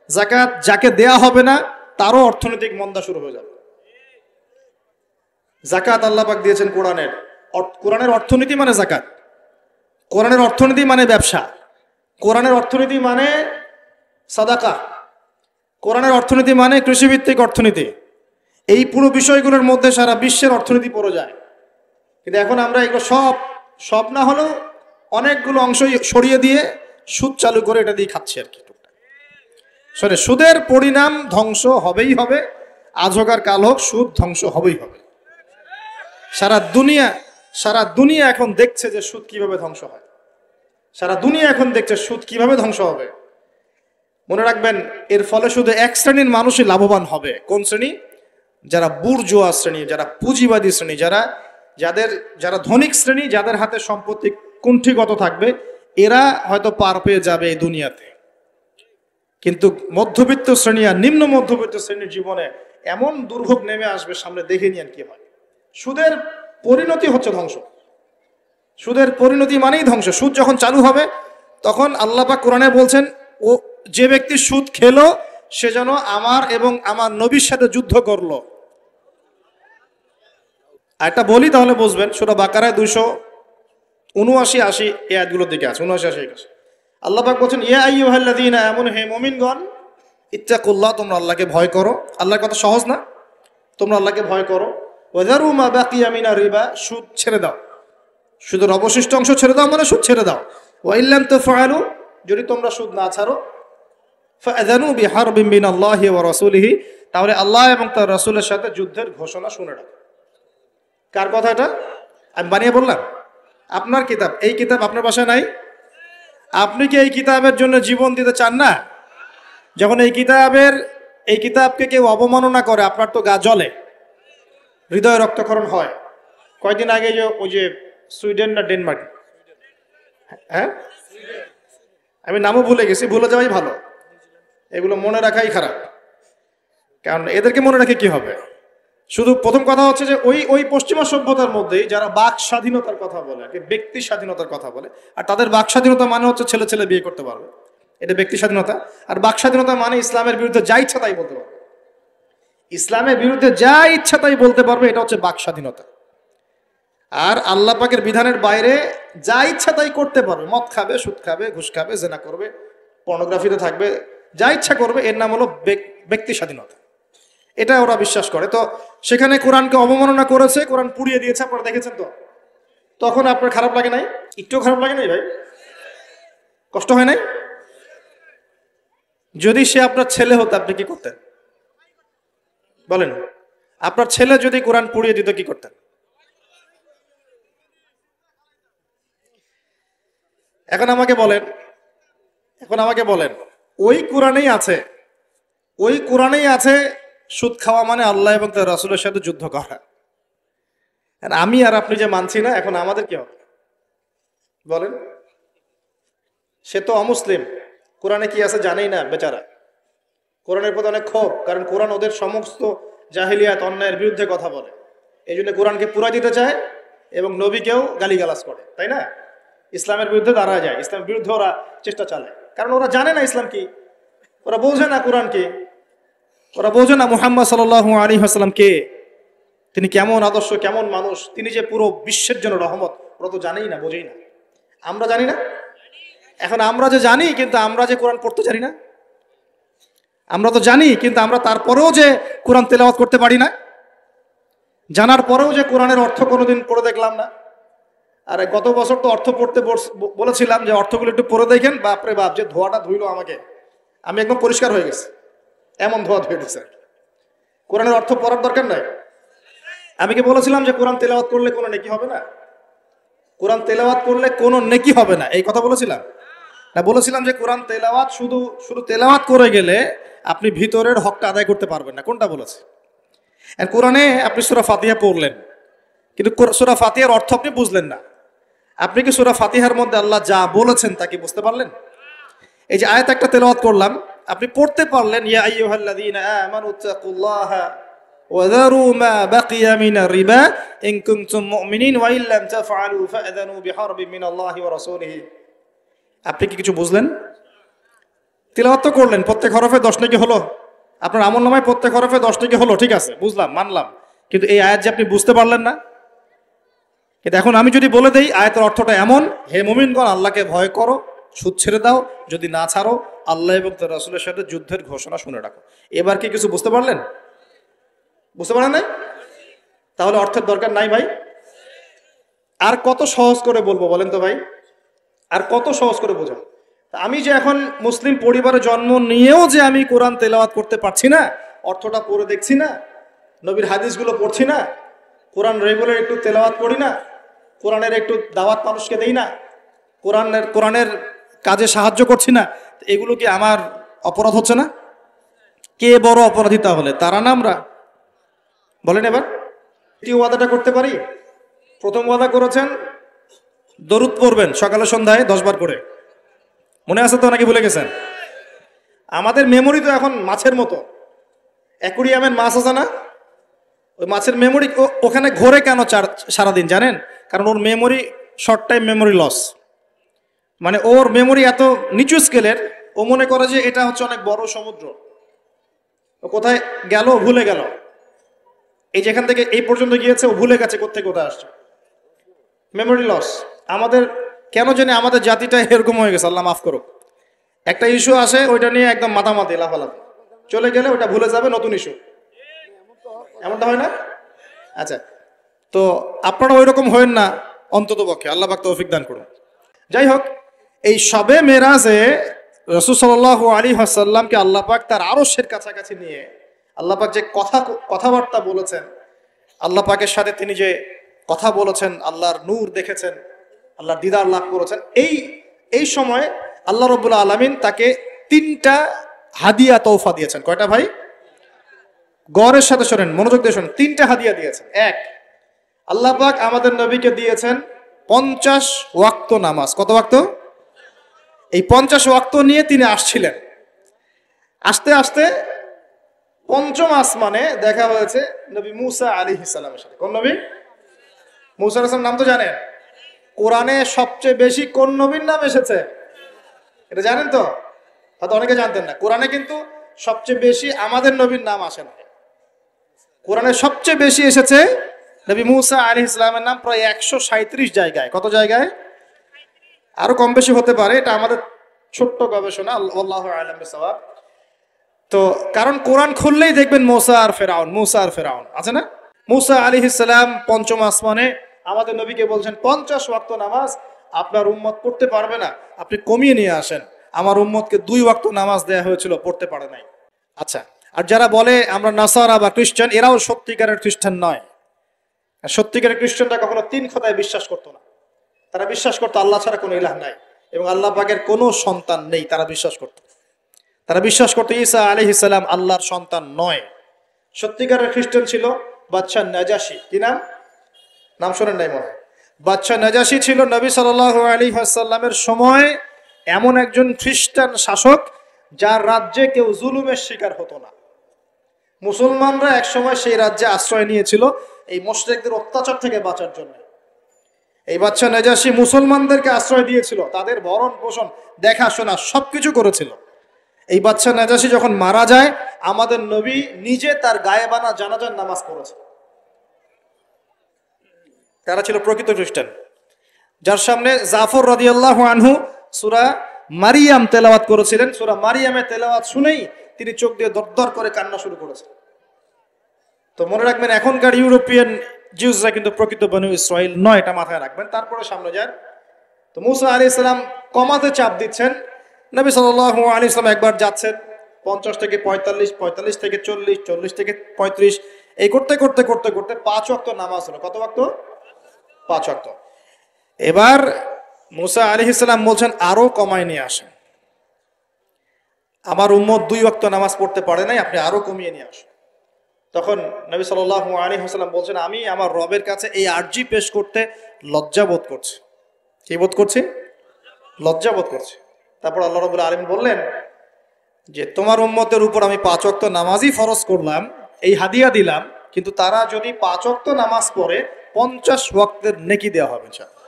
যাকাত যাকে দেয়া হবে না তারও অর্থনৈতিক মন্দা শুরু হয়ে যাবে। যাকাত আল্লাহ পাক দিয়েছেন কোরআনের। কোরআনের অর্থনীতি মানে যাকাত, কোরআনের অর্থনীতি মানে ব্যবসা, কোরআনের অর্থনীতি মানে সাদাকা, কোরআনের অর্থনীতি মানে কৃষিভিত্তিক অর্থনীতি। এই পুরো বিষয়গুলোর মধ্যে সারা বিশ্বের অর্থনীতি পড়ে যায়। কিন্তু এখন আমরা এগুলো সব না হলেও অনেকগুলো অংশ সরিয়ে দিয়ে সুদ চালু করে এটা দিয়ে খাচ্ছি আর কি। সুদের পরিণাম ধ্বংস হবেই হবে, আজ হোক আর কাল হোক, সুদ ধ্বংস হবেই হবে। সারা দুনিয়া এখন দেখছে যে সুদ কিভাবে ধ্বংস হয়। সারা দুনিয়া এখন দেখছে সুদ কিভাবে ধ্বংস হবে। মনে রাখবেন, এর ফলে শুধু এক শ্রেণীর মানুষই লাভবান হবে। কোন শ্রেণী? যারা বুর্জোয়া শ্রেণী, যারা পুঁজিবাদী শ্রেণী, যারা ধনিক শ্রেণী, যাদের হাতে সম্পত্তি কুণ্ঠিগত থাকবে, এরা হয়তো পার পেয়ে যাবে এই দুনিয়াতে। কিন্তু মধ্যবিত্ত শ্রেণী আর নিম্ন মধ্যবিত্ত শ্রেণীর জীবনে এমন দুর্ভোগ নেমে আসবে সামনে, দেখে নিন কি হয়। সুদের পরিণতি হচ্ছে ধ্বংস। সুদের পরিণতি মানেই ধ্বংস। সুদ যখন চালু হবে তখন আল্লাহ পাক কোরআনে বলছেন, ও যে ব্যক্তি সুদ খেলো সে যেন আমার এবং আমার নবীর সাথে যুদ্ধ করলো। আর এটা বলি তাহলে বুঝবেন, সূরা বাকারায় 279-80 এই আয়াতগুলোর দিকে আছে, 79-81। আল্লাহ পাক বলছেন, ইয়া আইয়ুহাল্লাযীনা আমানু, হে মুমিনগণ, ইত্তাকুল্লাহ, তোমরা আল্লাহকে ভয় করো। আল্লাহর কথা সহজ না? তোমরা আল্লাহকে ভয় করো। ওয়াযারু মা বাকিয়া মিনার রিবা, সুদ ছেড়ে দাও। সুদের অবশিষ্ট অংশ ছেড়ে দাও মানে সুদ ছেড়ে দাও। ওয়া ইল্লাম তাফআলু, যদি তোমরা সুদ না ছাড়ো, ফাআযানু বিহারবিন মিনাল্লাহি ওয়া রাসূলিহি, তাহলে আল্লাহ এবং তার রাসূলের সাথে যুদ্ধের ঘোষণা শুনে রাখো। কার কথা এটা? আমি বানিয়ে বললাম? আপনার কিতাব। এই কিতাব আপনার বাসায় নাই? আপনি কি এই কিতাবের জন্য জীবন দিতে চান না? যখন এই কিতাবকে কেউ অবমাননা করে, আপনার তো গা জ্বলে, হৃদয় রক্তক্ষরণ হয়। কয়দিন আগে ওই যে সুইডেন না ডেনমার্ক, হ্যাঁ, আমি নামও ভুলে গেছি, ভুলে যাওয়াই ভালো। এগুলো মনে রাখাই খারাপ, কারণ এদেরকে মনে রাখে কি হবে। শুধু প্রথম কথা হচ্ছে যে ওই পশ্চিমা সভ্যতার মধ্যেই যারা বাক স্বাধীনতার কথা বলে, ব্যক্তি স্বাধীনতার কথা বলে, আর তাদের বাক স্বাধীনতা মানে হচ্ছে ছেলে ছেলে বিয়ে করতে পারবে, এটা ব্যক্তি স্বাধীনতা। আর বাক স্বাধীনতা মানে ইসলামের বিরুদ্ধে যা ইচ্ছা তাই বলতে পারবে, ইসলামের বিরুদ্ধে যা ইচ্ছা তাই বলতে পারবে, এটা হচ্ছে বাক স্বাধীনতা। আর আল্লাহ পাকের বিধানের বাইরে যা ইচ্ছা তাই করতে পারবে, মদ খাবে, সুদ খাবে, ঘুষ খাবে, জেনা করবে, পর্নোগ্রাফিতে থাকবে, যা ইচ্ছা করবে, এর নাম হলো ব্যক্তি স্বাধীনতা। এটা ওরা বিশ্বাস করে। তো সেখানে কোরআনকে অবমাননা করেছে, কোরআন পুড়িয়ে দিয়েছে, আপনারা দেখেছেন তো। তখন আপনার খারাপ লাগে নাই? একটু খারাপ লাগে নাই ভাই? কষ্ট হয় নাই? যদি সে আপনার ছেলে হতো আপনি কি করতেন বলেন? আপনার ছেলে যদি কোরআন পুড়িয়ে দিত কি করতেন? এখন আমাকে বলেন, ওই কোরআনেই আছে সুদ খাওয়া মানে আল্লাহ এবং তার রাসূলের সাথে যুদ্ধ করা। আমি আর আপনি যে মানছি না, এখন আমাদের কি হবে বলেন? সে তো অমুসলিম, কোরআনে কি আছে জানেই না বেচারা। কোরআনের প্রতি অনেক ক্ষোভ, কারণ কোরআন ওদের সমস্ত জাহিলিয়াত অন্যায়ের বিরুদ্ধে কথা বলে। এই জন্য কোরআনকে পুরা দিতে চায় এবং নবীকেও গালিগালাজ করে, তাই না? ইসলামের বিরুদ্ধে দাঁড়া যায়, ইসলামের বিরুদ্ধে ওরা চেষ্টা চালায়, কারণ ওরা জানে না ইসলাম কি, ওরা বোঝে না কোরআন কি, ওরা বোঝে না মুহাম্মদ সাল্লাল্লাহু আলাইহি ওয়াসাল্লাম কে, তিনি কেমন আদর্শ, কেমন মানুষ, তিনি যে পুরো বিশ্বের জন্য রহমত, ওরা তো জানেই না, বোঝেই না। আমরা জানি না? এখন আমরা যে জানি, কিন্তু আমরা যে কোরআন পড়তে জানি না। আমরা তো জানি, কিন্তু আমরা তারপরেও যে কোরআন তেলাওয়াত করতে পারি না, জানার পরেও যে কোরআনের অর্থ কোনোদিন পড়ে দেখলাম না। আর গত বছর তো অর্থ পড়তে বলেছিলাম যে অর্থগুলো একটু পড়ে দেখেন, বাপরে বাপ, যে ধোয়াটা ধুইলো আমাকে, আমি একদম পরিষ্কার হয়ে গেছি, এমন ধোয়া ধুয়ে দিচ্ছে। কোরআনের অর্থ পড়ার দরকার নাই? আমি কি বলেছিলাম যে কোরআন তেলাওয়াত করলে কোনো নেকি হবে না? কোরআন তেলাওয়াত করলে কোনো নেকি হবে না, এই কথা বলেছিলাম না? বলেছিলাম যে কোরআন তেলাওয়াত শুধু শুধু তেলাওয়াত করে গেলে আপনি ভিতরের হকটা আদায় করতে পারবেন না। কোনটা বলেছে? আর কোরআনে আপনি সূরা ফাতিহা পড়লেন, কিন্তু সূরা ফাতিহার অর্থ আপনি বুঝলেন না। আপনি কি সূরা ফাতিহার মধ্যে আল্লাহ যা বলেছেন তা কি বুঝতে পারলেন? এই যে আয়াত একটা তেলাওয়াত করলাম, আপনি পড়তে পারলেন ইয়া আইয়ুহাল্লাযীনা আমানু তাকুল্লাহা ওয়া যারু মা বাকিয়া মিনার রিবা ইন কুনতুম মুমিনিন ওয়া ইল্লাম তাফআলু ফাআযানু বিহারবিন মিনাল্লাহি ওয়া রাসূলিহি। আপনি কি কিছু বুঝলেন? তিলাওয়াত তো করলেন, প্রত্যেক হরফে 10 নেকি হলো, আপনার আমলনামায় প্রত্যেক হরফে 10 নেকি হলো, ঠিক আছে, বুঝলাম, মানলাম। কিন্তু এই আয়াত যে আপনি বুঝতে পারলেন না। কিন্তু এখন আমি যদি বলে দেই আয়াতের অর্থটা এমন, হে মুমিনগণ আল্লাহকে ভয় করো, সুদ ছেড়ে দাও, যদি না ছাড়ো আল্লাহ এবং তার রাসূলের সাথে যুদ্ধের ঘোষণা শুনে রাখো। এবার কি কিছু বুঝতে পারলেন? বুঝতে পারেন নাই? তাহলে অর্থের দরকার নাই ভাই। আর কত সহজ করে বলবো বলেন তো ভাই, আর কত সহজ করে বোঝাবো? আমি যে এখন মুসলিম পরিবারে জন্ম নিয়েও যে আমি কোরআন তেলাওয়াত করতে পারছি না, অর্থটা পড়ে দেখছি না, নবীর হাদিসগুলো পড়ছি না, কোরআন রেগুলার একটু তেলাওয়াত করি না, কোরআনের একটু দাওয়াত মানুষকে দেই না, কোরআনের কাজে সাহায্য করছি না, এগুলো কি আমার অপরাধ হচ্ছে না? কে বড় অপরাধী তাহলে, তারা না আমরা? বলেন এবার। দ্বিতীয় ওয়াদাটা করতে পারি? প্রথম ওয়াদা করেছেন দরুদ পড়বেন সকালে সন্ধ্যায় 10 বার করে, মনে আছে তো নাকি ভুলে গেছেন? আমাদের মেমোরি তো এখন মাছের মতো, অ্যাকুরিয়ামের মাছ আছে না, ওই মাছের মেমোরি ওখানে ঘোরে কেন সারাদিন জানেন? কারণ ওর memory short time memory loss, মানে ওর মেমোরি এত নিচু স্কেলের, ও মনে করে যে এটা হচ্ছে অনেক বড় সমুদ্র, ও কোথায় গেল ভুলে গেল, এই যেখান থেকে এই পর্যন্ত গিয়েছে ও ভুলে গেছে কোথায় কোথায় আসছে, মেমোরি লস। আমাদের কেন জানি আমাদের জাতিটা এরকম হয়ে গেছে, আল্লাহ মাফ করুক। একটা ইস্যু আসে ওইটা নিয়ে একদম মাতামাতি লাফালাফি, চলে গেলে ওটা ভুলে যাবে, নতুন ইস্যু, এমনটা হয় না? আচ্ছা, তো আপনারা ওই রকম হয়েন না অন্তত পক্ষে, আল্লাহ পাক তৌফিক দান করুন। যাই হোক, এই শবে মেরাজে রাসূল সাল্লাল্লাহু আলাইহি ওয়াসাল্লামকে আল্লাহ পাক তার আরশের কাছাকাছি নিয়ে আল্লাহ পাক যে কথাবার্তা বলেছেন, আল্লাহ পাকের সাথে তিনি যে কথা বলেছেন, আল্লাহর নূর দেখেছেন, আল্লাহর দিদার লাভ করেছেন, এই সময় আল্লাহ রাব্বুল আলামিন তাকে 3টা হাদিয়া তৌফা দিয়েছেন। কয়টা ভাই? গড়ের সাথে শোনেন, মনোযোগ দিয়ে শোনেন, 3টা হাদিয়া দিয়েছেন। এক, আল্লাহ পাক আমাদের নবীকে দিয়েছেন 50 ওয়াক্ত নামাজ। কত ওয়াক্ত? এই 50 ওয়াক্ত নিয়ে তিনি আসছিলেন। আস্তে আস্তে পঞ্চম আসমানে দেখা হয়েছে নবী মুসা আলাইহিস সালামের সাথে। কোন নবী? মুসা আলাইহিস সালাম নাম তো জানেন? কোরআনে সবচেয়ে বেশি কোন নবীর নাম এসেছে এটা জানেন তো? হয়তো অনেকে জানতেন না। কোরআনে কিন্তু সবচেয়ে বেশি আমাদের নবীর নাম আসে না। কোরআনে সবচেয়ে বেশি এসেছে নবী মুসা আলাইহিস সালামের নাম, প্রায় 137 জায়গায়। কত জায়গায়? আরো কম বেশি হতে পারে, এটা আমাদের ছোট্ট গবেষণা, আল্লাহু আ'লাম বিসওয়াব। তো কারণ কোরআন খুললেই দেখবেন মুসা আর ফেরাউন আছে না? মুসা আলাইহিস সালাম পঞ্চম আসমানে আমাদের নবীকে বলছেন 50 ওয়াক্ত নামাজ আপনার উম্মত পড়তে পারবে না, আপনি কমিয়ে নিয়ে আসেন। আমার উম্মতকে 2 ওয়াক্ত নামাজ দেয়া হয়েছিল, পড়তে পারে নাই। আচ্ছা, আর যারা বলে আমরা নাসারা বা খ্রিস্টান, এরাও সত্যিকারের খ্রিস্টান নয়। সত্যিকারের খ্রিস্টানরা কখনো 3 খোদায় বিশ্বাস করতো না। তারা বিশ্বাস করতো আল্লাহ ছাড়া কোনো ইলাহ নাই এবং আল্লাহ পাকের কোনো সন্তান নেই, তারা বিশ্বাস করতো। তারা বিশ্বাস করতো ঈসা আলাইহিস সালাম আল্লাহর সন্তান নয়। সত্যিকারের খ্রিস্টান ছিল বাদশা নাজাশী। কি নাম? নাম শোনেন নাই মনে হয়? বাদশা নাজাশী ছিল নবী সাল্লাল্লাহু আলাইহি ওয়াসাল্লামের সময় এমন একজন খ্রিস্টান শাসক যার রাজ্যে কেউ জুলুমের শিকার হতো না। মুসলমানরা একসময় সেই রাজ্যে আশ্রয় নিয়েছিল এই মুশরিকদের অত্যাচার থেকে বাঁচার জন্য। এই বাদশা নাজাশী মুসলমানদেরকে আশ্রয় দিয়েছিল, তাদের ভরণ পোষণ দেখাশোনা সবকিছু করেছিল। এই বাদশা নাজাশী যখন মারা যায়, আমাদের নবী নিজে তার গায়েবানা জানাজার নামাজ পড়েছে। তারা ছিল প্রকৃত খ্রিস্টান, যার সামনে জাফর রাদিয়াল্লাহু আনহু সূরা মারিয়াম তেলাওয়াত করেছিলেন। সূরা মারিয়ামে তেলাওয়াত শুনেই তিনি চোখ দিয়ে দরদর করে কান্না শুরু করেছেন। তো মনে রাখবেন, এখনকার ইউরোপিয়ান জিউসরা কিন্তু প্রকৃত বনু ইসরাইল নয়, এটা মাথায় রাখবেন। তারপরে সামনে যান। তো মুসা আলাইহিস সালাম কমাতে চাপ দিচ্ছেন। নবী সাল্লাল্লাহু আলাইহি ওয়াসাল্লাম একবার যাচ্ছেন 50 থেকে 45, 45 থেকে 40, 40 থেকে 35, এই করতে করতে করতে করতে 5 ওয়াক্ত নামাজ হলো। কত ওয়াক্ত? 5 ওয়াক্ত। এবার মুসা আলাইহিস সালাম বলছেন আরো কমায় নিয়ে আসেন, আমার উম্মত 2 ওয়াক্ত নামাজ পড়তে পারে নাই, আপনি আরো কমিয়ে নিয়ে আসেন। তখন নবী সাল্লাল্লাহু আলাইহি ওয়াসাল্লাম বলছেন আমি আমার রবের কাছে এই আরজি পেশ করতে লজ্জা বোধ করছি। কি বোধ করছি? লজ্জা বোধ করছি। তারপর আল্লাহ রাব্বুল আলামিন বললেন যে তোমার উম্মতের উপর আমি 5 ওয়াক্ত নামাজই ফরজ করলাম, এই হাদিয়া দিলাম, কিন্তু তারা যদি 5 ওয়াক্ত নামাজ পড়ে 50 ওয়াক্তের নেকি দেওয়া হবে ইনশাআল্লাহ।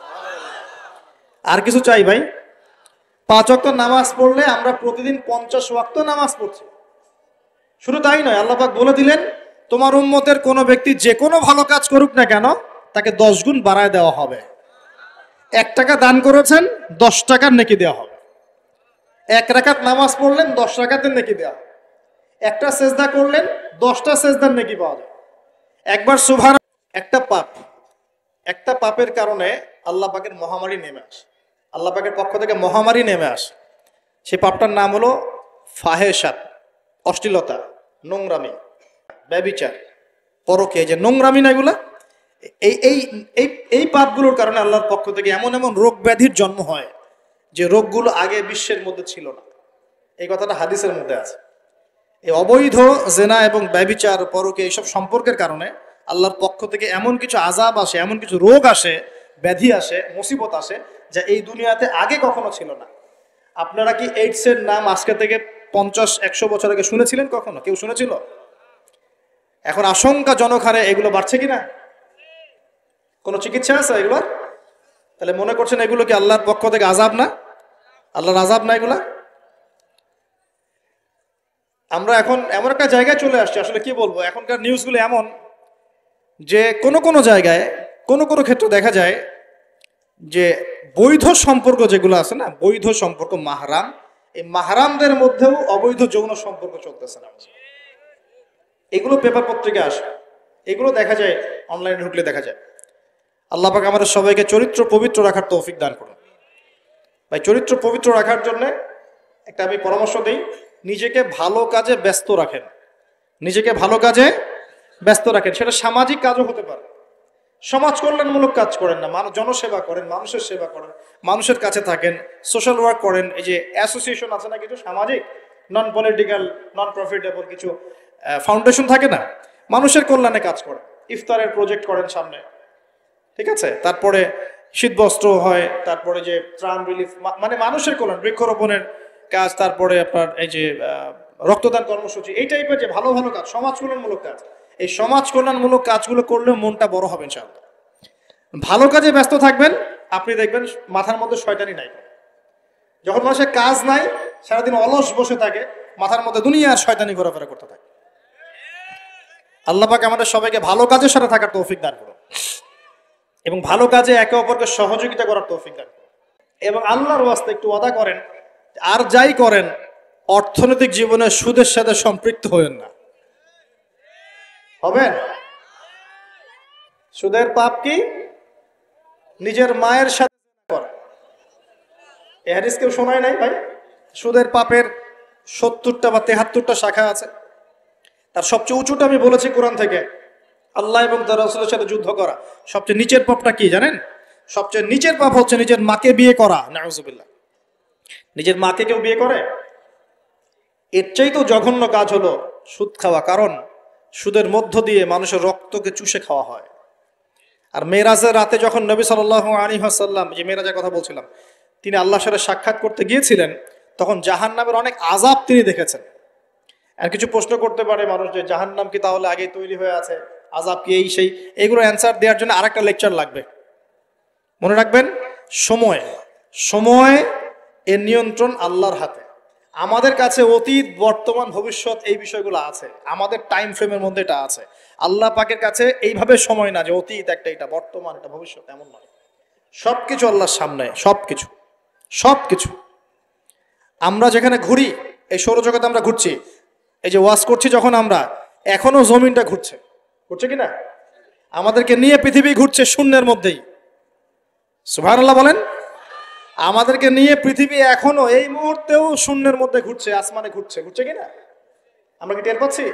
আর কিছু চাই ভাই? 5 ওয়াক্ত নামাজ পড়লে আমরা প্রতিদিন 50 ওয়াক্ত নামাজ পড়ছি। শুধু তাই নয়, আল্লাহ পাক বলে দিলেন তোমার উম্মতের কোনো ব্যক্তি যে কোনো ভালো কাজ করুক না কেন তাকে 10 গুণ বাড়ায় দেওয়া হবে। 1 টাকা দান করেছেন 10 টাকার নেকি দেওয়া হবে। 1 রাকাত নামাজ পড়লেন 10 রাকাতের নেকি দেওয়া হবে। একটা সেজদা করলেন 10টা সেজদার নেকি পাওয়া যায়। একবার সুবহান, একটা পাপের কারণে আল্লাহ পাকের মহামারী নেমে আসে, আল্লাহ পাকের পক্ষ থেকে মহামারী নেমে আসে। সেই পাপটার নাম হলো ফাহেশাত, অশ্লীলতা, নোংরামি, ব্যভিচার, পরকে, যে নোংরামি না এগুলা, এই এই এই এই পাপগুলোর কারণে আল্লাহর পক্ষ থেকে এমন এমন রোগ ব্যাধির জন্ম হয় যে রোগগুলো আগে বিশ্বের মধ্যে ছিল না। এই কথাটা হাদিসের মধ্যে আছে। এই অবৈধ জেনা এবং ব্যভিচার, পরকে, এইসব সম্পর্কের কারণে আল্লাহর পক্ষ থেকে এমন কিছু আযাব আসে, এমন কিছু রোগ আসে, ব্যাধি আসে, মুসিবত আসে, যা এই দুনিয়াতে আগে কখনো ছিল না। আপনারা কি এইডসের নাম আজকে থেকে 50-100 বছর আগে শুনেছিলেন কখনো? কেউ শুনেছিল? এখন আশঙ্কাজনক হারে এগুলো বাড়ছে কিনা? কোনো চিকিৎসা আছে এগুলোর? তাহলে মনে করছেন এগুলো কি আল্লাহর পক্ষ থেকে আযাব না? আল্লাহর আযাব না এগুলা? আমরা এখন এমন একটা জায়গায় চলে আসছি, আসলে কি বলবো, এখনকার নিউজগুলো এমন যে কোনো জায়গায় কোনো ক্ষেত্রে দেখা যায় যে বৈধ সম্পর্ক যেগুলো আছে না, বৈধ সম্পর্ক মাহরাম, এই মাহরামদের মধ্যেও অবৈধ যৌন সম্পর্ক চলতেছে না। এগুলো পেপার পত্রিকায় আসে, এগুলো দেখা যায়, অনলাইনে ঢুকলে দেখা যায়। আল্লাহ পাক আমাদের সবাইকে চরিত্র পবিত্র রাখার তৌফিক দান করুন। ভাই, চরিত্র পবিত্র রাখার জন্য একটা আমি পরামর্শ দিই, নিজেকে ভালো কাজে ব্যস্ত রাখেন। নিজেকে ভালো কাজে ব্যস্ত রাখেন, সেটা সামাজিক কাজও হতে পারে। সমাজ কল্যাণমূলক কাজ করেন না, জনসেবা করেন, মানুষের সেবা করেন, মানুষের কাছে থাকেন, সোশ্যাল ওয়ার্ক করেন। এই যে অ্যাসোসিয়েশন আছে না কিছু সামাজিক, নন পলিটিক্যাল, নন প্রফিটেবল কিছু ফাউন্ডেশন থাকে না, মানুষের কল্যাণে কাজ করেন। ইফতারের প্রজেক্ট করেন সামনে, ঠিক আছে? তারপরে শীতবস্ত্র হয়, তারপরে যে ত্রাণ রিলিফ, মানে মানুষের কল্যাণ, বৃক্ষরোপণের কাজ, তারপরে আপনার এই যে রক্তদান কর্মসূচি, এই টাইপের যে ভালো ভালো কাজ, সমাজ কল্যাণমূলক কাজ, এই সমাজ কল্যাণমূলক কাজগুলো করলে মনটা বড় হবে ইনশাআল্লাহ। ভালো কাজে ব্যস্ত থাকবেন, আপনি দেখবেন মাথার মধ্যে শয়তানি নাই। যখন মানুষের কাজ নাই, সারাদিন অলস বসে থাকে, মাথার মধ্যে দুনিয়ার শয়তানি ঘোরাফেরা করতে থাকে। আল্লাহ পাক আমাদের সবাইকে ভালো কাজের সাথে থাকার তৌফিক দান করুন এবং ভালো কাজে একে অপরকে সহযোগিতা করার তৌফিক দান করুন। এবং আল্লাহর ওয়াস্তে একটু ওয়াদা করেন, আর যাই করেন অর্থনৈতিক জীবনে সুদের সাথে সম্পৃক্ত হবেন না। হবেন? সুদের পাপ কি? নিজের মায়ের সাথে করা। এই হাদিস কেউ শোনায় নাই ভাই? সুদের পাপের 70টা বা 73টা শাখা আছে। তার সবচেয়ে উঁচুটা আমি বলেছি কোরআন থেকে, আল্লাহ এবং তার রাসূলের সাথে যুদ্ধ করা। সবচেয়ে নিচের পাপটা কি জানেন? সবচেয়ে নিচের পাপ হচ্ছে নিজের মাকে বিয়ে করা। নাউযুবিল্লাহ। নিজের মাকে কেউ বিয়ে করে? এর চাইতেও জঘন্য কাজ হলো সুদ খাওয়া, কারণ সুদের মধ্য দিয়ে মানুষের রক্তকে চুষে খাওয়া হয়। আর মেরাজের রাতে যখন নবী সাল্লাল্লাহু আলাইহি ওয়াসাল্লাম, যে মেরাজের কথা বলছিলাম, তিনি আল্লাহর সাথে সাক্ষাৎ করতে গিয়েছিলেন, তখন জাহান্নামের অনেক আযাব তিনি দেখেছেন। আর কিছু প্রশ্ন করতে পারে মানুষ যে জাহান্নাম কি তাহলে আগেই তৈরি হয়ে আছে, আযাব কি এই সেই, এগুলো অ্যান্সার দেওয়ার জন্য আরেকটা লেকচার লাগবে। মনে রাখবেন, সময় এর নিয়ন্ত্রণ আল্লাহর হাতে। আমাদের কাছে অতীত, বর্তমান, ভবিষ্যৎ এই বিষয়গুলো আছে, আমাদের টাইম ফ্রেমের মধ্যে এটা আছে। আল্লাহ পাকের কাছে এইভাবে সময় না যে অতীত একটা, এটা বর্তমান, এটা ভবিষ্যৎ, এমন নয়। সবকিছু আল্লাহর সামনে, সবকিছু। আমরা যেখানে ঘুরি, এই সৌরজগতে আমরা ঘুরছি, এই যে ওয়াজ করছি যখন আমরা, এখনো জমিনটা ঘুরছে কিনা? আমাদেরকে নিয়ে পৃথিবী ঘুরছে শূন্যের মধ্যেই। সুবহানাল্লাহ বলেন। আমাদেরকে নিয়ে পৃথিবী এখনো এই মুহূর্তেও শূন্যের মধ্যে ঘুরছে, আসমানে ঘুরছে কিনা? আমরা কি টের পাচ্ছি?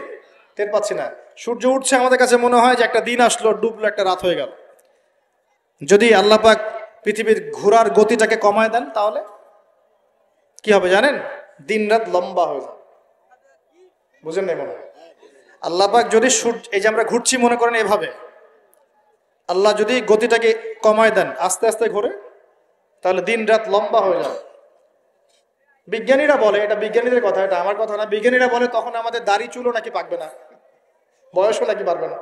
টের পাচ্ছি না। সূর্য উঠছে, আমাদের কাছে মনে হয় যে একটা দিন আসলো, ডুবলো, একটা রাত হয়ে গেল। যদি আল্লাহ পাক পৃথিবীর ঘোরার গতিটাকে কমায় দেন তাহলে কি হবে জানেন? দিন রাত লম্বা হয়ে যাবে। বুঝেন নাই মনে হয়? আল্লাহ পাক যদি সূর্য, এই যে আমরা ঘুরছি মনে করেন এভাবে, আল্লাহ যদি গতিটাকে কমায় দেন, আস্তে আস্তে ঘুরে, তাহলে দিন রাত লম্বা হয়ে যাবে। বিজ্ঞানীরা বলে, এটা বিজ্ঞানীদের কথা, এটা আমার কথা না, বিজ্ঞানীরা বলে তখন আমাদের দাড়ি চুলও নাকি পাকবে না, বয়সও নাকি বাড়বে না।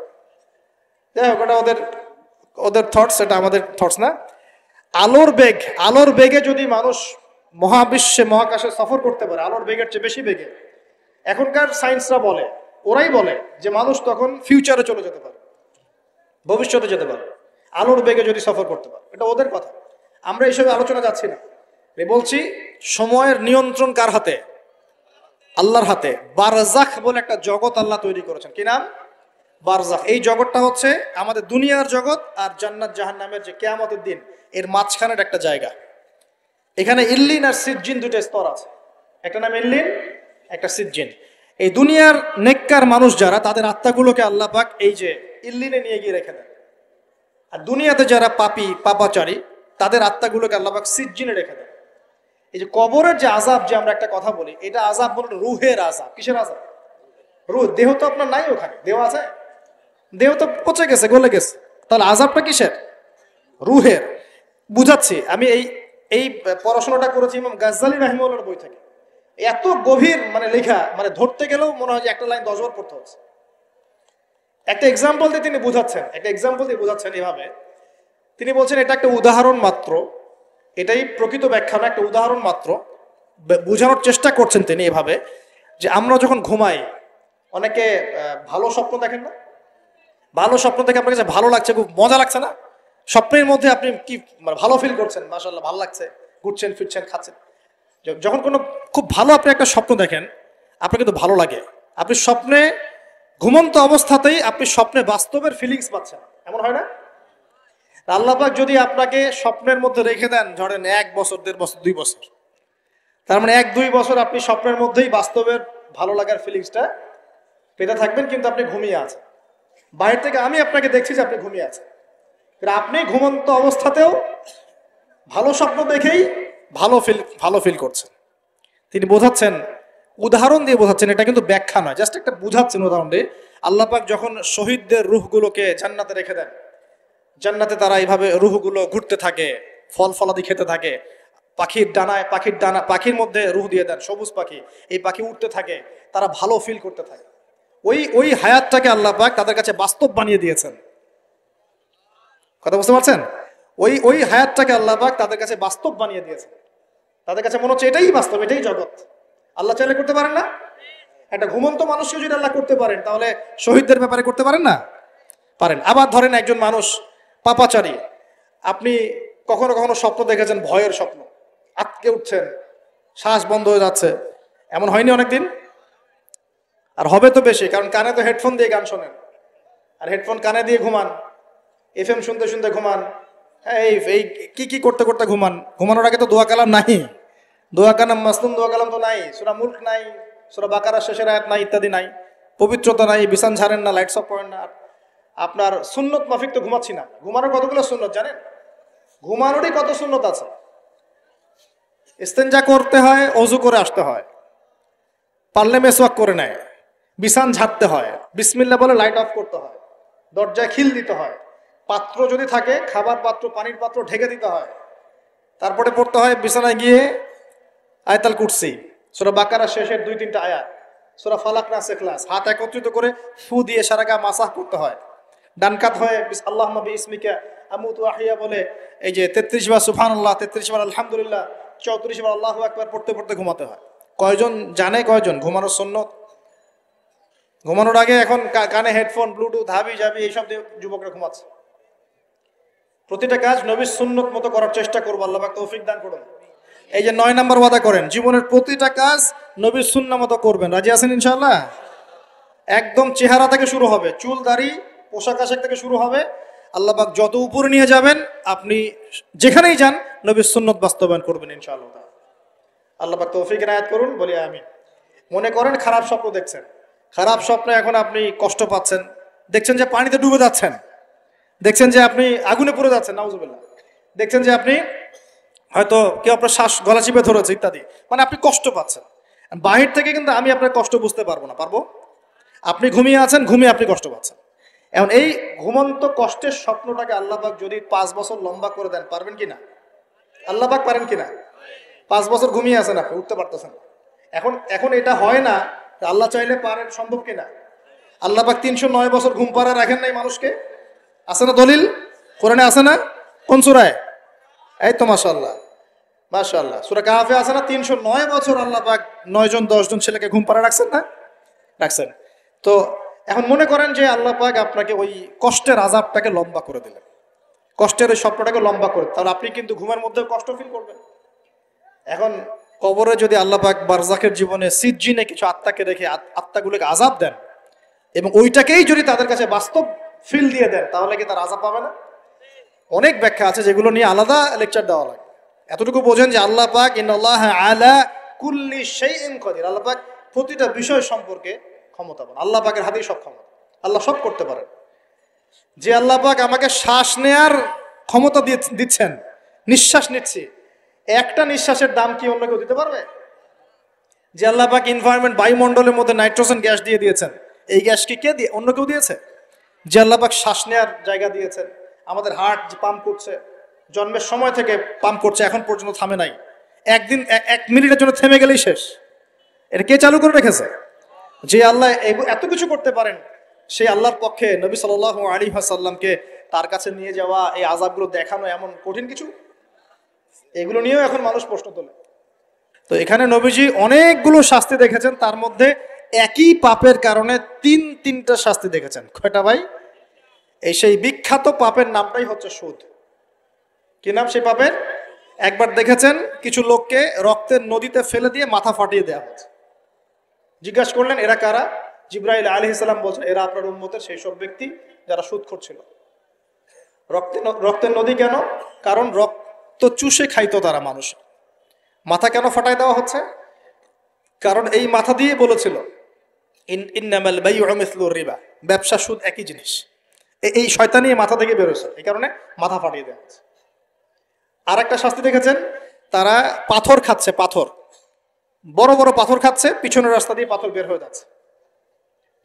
যাই হোক, ওটা ওদের ওদের থটস, এটা আমাদের থটস না। আলোর বেগে যদি মানুষ মহাবিশ্বে মহাকাশে সফর করতে পারে, আলোর বেগের চেয়ে বেশি বেগে, এখনকার সায়েন্সরা বলে, ওরাই বলে যে মানুষ তখন ফিউচারে চলে যেতে পারে, ভবিষ্যতে যেতে পারে, আলোর বেগে যদি সফর করতে পারে। এটা ওদের কথা, আমরা এইসবে আলোচনা যাচ্ছি না। বলছি সময়ের নিয়ন্ত্রণ কার হাতে? আল্লাহর হাতে। বারজাখ বলে একটা জগৎ আল্লাহ তৈরি করেছেন। কি নাম? বারজাখ। এই জগৎটা হচ্ছে আমাদের দুনিয়ার জগৎ আর জান্নাত জাহান্নামের যে কিয়ামতের দিন, এর মাঝখানের একটা জায়গা। এখানে ইল্লিন আর সিজ্জিন দুটো স্তর আছে, একটা নাম ইল্লিন, একটা সিজ্জিন। এই দুনিয়ার নেককার মানুষ যারা, তাদের আত্মাগুলোকে আল্লাহ পাক এই যে ইল্লিনে নিয়ে গিয়ে রেখে দেন। আর দুনিয়াতে যারা পাপী পাপাচারী, তাদের আত্মাগুলোকে আল্লাহ পাক সিজ্জিনে রেখে দেন। এই যে কবরের যে আযাব, যে আমরা একটা কথা বলি, এটা আযাব বলে রুহের আযাব। কিসের আযাব? রুহ। দেহ তো আপনার নাই ওখানে, দেহ আছে? দেহ তো পচে গেছে, গলে গেছে, তাহলে আযাবটা কিসের? রুহের। বুঝাচ্ছি, আমি এই পড়াশোনাটা করেছি ইমাম গাজ্জালী রাহিমাহুল্লাহর বই থেকে। এত গভীর মানে লেখা, মানে ধরতে গেলেও মনে হয় যে একটা লাইন 10 বার পড়তে হচ্ছে। একটা এক্সাম্পল দিয়ে তিনি বোঝাচ্ছেন এভাবে। তিনি বলছেন এটা একটা উদাহরণ মাত্র, এটাই প্রকৃত ব্যাখ্যা না, একটা উদাহরণ মাত্র। বোঝানোর চেষ্টা করছেন তিনি এভাবে যে আমরা যখন ঘুমাই, অনেকে ভালো স্বপ্ন দেখেন না? ভালো স্বপ্ন দেখে আপনার কাছে ভালো লাগছে, খুব মজা লাগছে না? স্বপ্নের মধ্যে আপনি কি মানে ভালো ফিল করছেন, মাশাআল্লাহ ভালো লাগছে, ঘুরছেন ফিরছেন খাচ্ছেন। যখন কোনো খুব ভালো আপনি একটা স্বপ্ন দেখেন, আপনার কিন্তু ভালো লাগে। আপনি স্বপ্নে, ঘুমন্ত অবস্থাতেই আপনি স্বপ্নে বাস্তবের ফিলিংস পাচ্ছেন, এমন হয় না? আল্লাহ পাক যদি আপনাকে স্বপ্নের মধ্যে রেখে দেন, ধরেন 1 বছর 1.5 বছর 2 বছর, তার মানে 1-2 বছর আপনি স্বপ্নের মধ্যেই বাস্তবের ভালো লাগার ফিলিংসটা পেতে থাকবেন, কিন্তু আপনি ঘুমিয়ে আছেন। বাইরে থেকে আমি আপনাকে দেখছি যে আপনি ঘুমিয়ে আছেন, আপনি ঘুমন্ত অবস্থাতেও ভালো স্বপ্ন দেখেই ভালো ফিল করছেন। তিনি বোঝাচ্ছেন, উদাহরণ দিয়ে বোঝাচ্ছেন, এটা কিন্তু ব্যাখ্যা নয়, জাস্ট একটা বুঝাচ্ছেন উদাহরণ দিয়ে। আল্লাহ পাক যখন শহীদদের রূহগুলোকে জান্নাতে রেখে দেন, জান্নাতে তারা এইভাবে রূহগুলো ঘুরতে থাকে, ফল ফলাদি খেতে থাকে, পাখির মধ্যে রূহ দিয়ে দেন, সবুজ পাখি, এই পাখি উঠতে থাকে, তারা ভালো ফিল করতে থাকে। ওই হায়াতটাকে আল্লাহ পাক তাদের কাছে বাস্তব বানিয়ে দিয়েছেন। কথা বুঝতে পারছেন? ওই হায়াতটাকে আল্লাহ পাক তাদের কাছে বাস্তব বানিয়ে দিয়েছেন। তাদের কাছে মনে হচ্ছে এটাই বাস্তব, এটাই জগৎ। আল্লাহ চাইলে করতে পারেন না? একটা ঘুমন্ত মানুষকে যদি আল্লাহ করতে পারেন, তাহলে শহীদদের ব্যাপারে করতে পারেন না? পারেন। আবার ধরেন একজন মানুষ পাপাচারী, আপনি কখনো কখনো স্বপ্ন দেখেছেন, ভয়ের স্বপ্ন, আটকে উঠছেন, শ্বাস বন্ধ হয়ে যাচ্ছে, এমন হয়নি অনেকদিন? আর হবে তো বেশি, কারণ কানে তো হেডফোন দিয়ে গান শোনেন, আর হেডফোন কানে দিয়ে ঘুমান, FM শুনতে শুনতে ঘুমান, এই কি করতে করতে ঘুমান। ঘুমানোর আগে তো দোয়া কালাম নাই, দোয়া কালাম মাসনুন দোয়া কালাম তো নাই, সূরা মুলক নাই, সূরা বাকারার শেষের আয়াত নাই, ইত্যাদি নাই, পবিত্রতা নাই, বিছান ঝাড়েন না, লাইটস অফ করেন না। আপনার সুন্নত মাফিক তো ঘুমাচ্ছি না। ঘুমানোর কতগুলো সুন্নত জানেন? ঘুমানোরই কত সুন্নত আছে। ইস্তেঞ্জা করতে হয়, অজু করে আসতে হয়, পারলে মেসওয়াক করে নেয়, বিছান ঝাড়তে হয়, বিসমিল্লাহ বলে লাইট অফ করতে হয়, দরজায় খিল দিতে হয়, পাত্র যদি থাকে খাবার পাত্র, পানির পাত্র ঢেকে দিতে হয়, তারপরে পড়তে হয় বিছানায় গিয়ে আয়াতুল কুরসি, সূরা বাকারা শেষের 2-3টা আয়াত, সূরা ফালাক নাস ইখলাস, হাত একত্রিত করে ফু দিয়ে সারা গা মাসাহ করতে হয়। ডান কাত হয়ে আল্লাহুম্মা বিইসমিকা আমুতু আহইয়া বলে এই যে 33 বার সুবহানাল্লাহ, 33 বার আলহামদুলিল্লাহ, 34 বার আল্লাহু আকবার পড়তে পড়তে ঘুমাতে হয়। কয়জন জানে কয়জন ঘুমানোর সুন্নত? ঘুমানোর আগে এখন কানে হেডফোন, ব্লুটুথ, হাবি জাবি এইসব দিয়ে যুবকরা ঘুমাচ্ছে। প্রতিটা কাজ নবীর সুন্নত মতো করার চেষ্টা করবো, আল্লাহ পাক তৌফিক দান করুন। এই যে 9 নম্বর ওয়াদা করেন, জীবনের প্রতিটা কাজ নবীর সুন্নাহ মতো করবেন। রাজি আছেন ইনশাআল্লাহ? একদম চেহারা থেকে শুরু হবে, চুল দাড়ি পোশাক আশাক থেকে শুরু হবে। আল্লাহ পাক যত উপরে নিয়ে যাবেন, আপনি যেখানেই যান নবীর সুন্নত বাস্তবায়ন করবেন ইনশাআল্লাহ। আল্লাহ পাক তৌফিক এনায়েত করুন, বলি আমিন। মনে করেন খারাপ স্বপ্ন দেখছেন, খারাপ স্বপ্নে এখন আপনি কষ্ট পাচ্ছেন, দেখছেন যে পানিতে ডুবে যাচ্ছেন, দেখছেন যে আপনি আগুনে পড়ে যাচ্ছেন, নাউজুবিল্লাহ, দেখছেন যে আপনি হয়তো কেউ আপনার শ্বাস গলা চিপে ধরেছে ইত্যাদি, মানে আপনি কষ্ট পাচ্ছেন। বাহির থেকে কিন্তু আমি আপনার কষ্ট বুঝতে পারবো না, পারবো? আপনি ঘুমিয়ে আছেন, ঘুমিয়ে আপনি কষ্ট পাচ্ছেন। এখন এই ঘুমন্ত কষ্টের স্বপ্নটাকে আল্লাহ পাক যদি 5 বছর লম্বা করে দেন, পারবেন কিনা? আল্লাহ পাক পারেন কিনা? 5 বছর ঘুমিয়ে আছেন, আপনি উঠতে পারতেছেন। এখন এখন এটা হয় না, আল্লাহ চাইলে পারেন, সম্ভব কিনা? আল্লাহ পাক 309 বছর ঘুম পাড়া রাখেন নাই মানুষকে, আছে না দলিল? কোরআনে আছে না? কোন সূরায়? এই তো মাশাআল্লাহ, মাশাআল্লাহ, সূরা কাহফে আছে না? 309 বছর আল্লাহ পাক 9 জন 10 জন ছেলেকে ঘুম পাড়া রাখছেন না? রাখছেন। তো এখন মনে করেন যে আল্লাহ পাক আপনাকে ওই কষ্টের আযাবটাকে লম্বা করে দিলেন, কষ্টের ওই স্বপ্নটাকে লম্বা করে, তাহলে আপনি কিন্তু ঘুমের মধ্যে কষ্ট ফিল করবেন। এখন কবরে যদি আল্লাহ পাক বারজাখের জীবনে সিজ্জিনে কিছু আত্মাকে রেখে আত্মাগুলোকে আযাব দেন এবং ওইটাকেই যদি তাদের কাছে বাস্তব ফিল দিয়ে দেন, তাহলে কি তার আযাব পাবে না? অনেক ব্যাখ্যা আছে যেগুলো নিয়ে আলাদা লেকচার দেওয়া লাগে। এতটুকু বোঝেন যে আল্লাহ পাক ইন্নাল্লাহা আলা কুল্লি শাইইন কাদির, আল্লাহ পাক প্রতিটা বিষয় সম্পর্কে ক্ষমতাবান। আল্লাহ পাকের হাতেই সব ক্ষমতা, আল্লাহ সব করতে পারেন। যে আল্লাহ পাক আমাকে শ্বাস নেয়ার ক্ষমতা দিচ্ছেন, নিঃশ্বাস নিচ্ছি, একটা নিঃশ্বাসের দাম কি অন্য কেউ দিতে পারবে? যে আল্লাহ পাক এনভায়রনমেন্ট, বায়ুমণ্ডলের মধ্যে নাইট্রোজেন গ্যাস দিয়ে দিয়েছেন, এই গ্যাস কি কে দিয়ে, অন্য কেউ দিয়েছে? যে আল্লাহ পাক শ্বাস নেয়ার জায়গা দিয়েছেন, আমাদের হার্ট পাম্প করছে, জন্মের সময় থেকে পাম্প করছে, এখন পর্যন্ত থামে নাই, একদিন 1 মিনিটের জন্য থেমে গেলেই শেষ। এটা কে চালু করে রেখেছে? যে আল্লাহ এত কিছু করতে পারেন, সেই আল্লাহর পক্ষে নবী সাল্লাল্লাহু আলাইহি ওয়াসাল্লামকে তার কাছে নিয়ে যাওয়া, এই আযাবগুলো দেখানো এমন কঠিন কিছু? এগুলো নিয়েও এখন মানুষ প্রশ্ন তোলে। তো এখানে নবীজি অনেকগুলো শাস্তি দেখেছেন, তার মধ্যে একই পাপের কারণে তিনটা শাস্তি দেখেছেন। কয়টা ভাই? এই সেই বিখ্যাত পাপের নামটাই হচ্ছে সুদ। কি নাম সেই পাপের? একবার দেখেছেন কিছু লোককে রক্তের নদীতে ফেলে দিয়ে মাথা ফাটিয়ে দেওয়া হচ্ছে। জিজ্ঞাসা করলেন এরা কারা? জিবরাইল আলাইহিস সালাম বলছেন এরা আপনার উম্মতের সেই সব ব্যক্তি যারা সুদখোর ছিল। রক্তের নদী কেন? কারণ রক্ত চুষে খাইতো তারা মানুষ। মাথা কেন ফাটাই দেওয়া হচ্ছে? কারণ এই মাথা দিয়ে বলেছিল ইন্নামাল বাইউ মিসলুর রিবা, ব্যবসা সুদ একই জিনিস। এই শয়তানি মাথা থেকে বেরোছে, এই কারণে মাথা ফাটিয়ে দেওয়া হচ্ছে। আর একটা শাস্তি দেখেছেন, তারা পাথর খাচ্ছে, পাথর, বড় বড় পাথর খাচ্ছে, পিছনের রাস্তা দিয়ে পাথর বের হয়ে যাচ্ছে।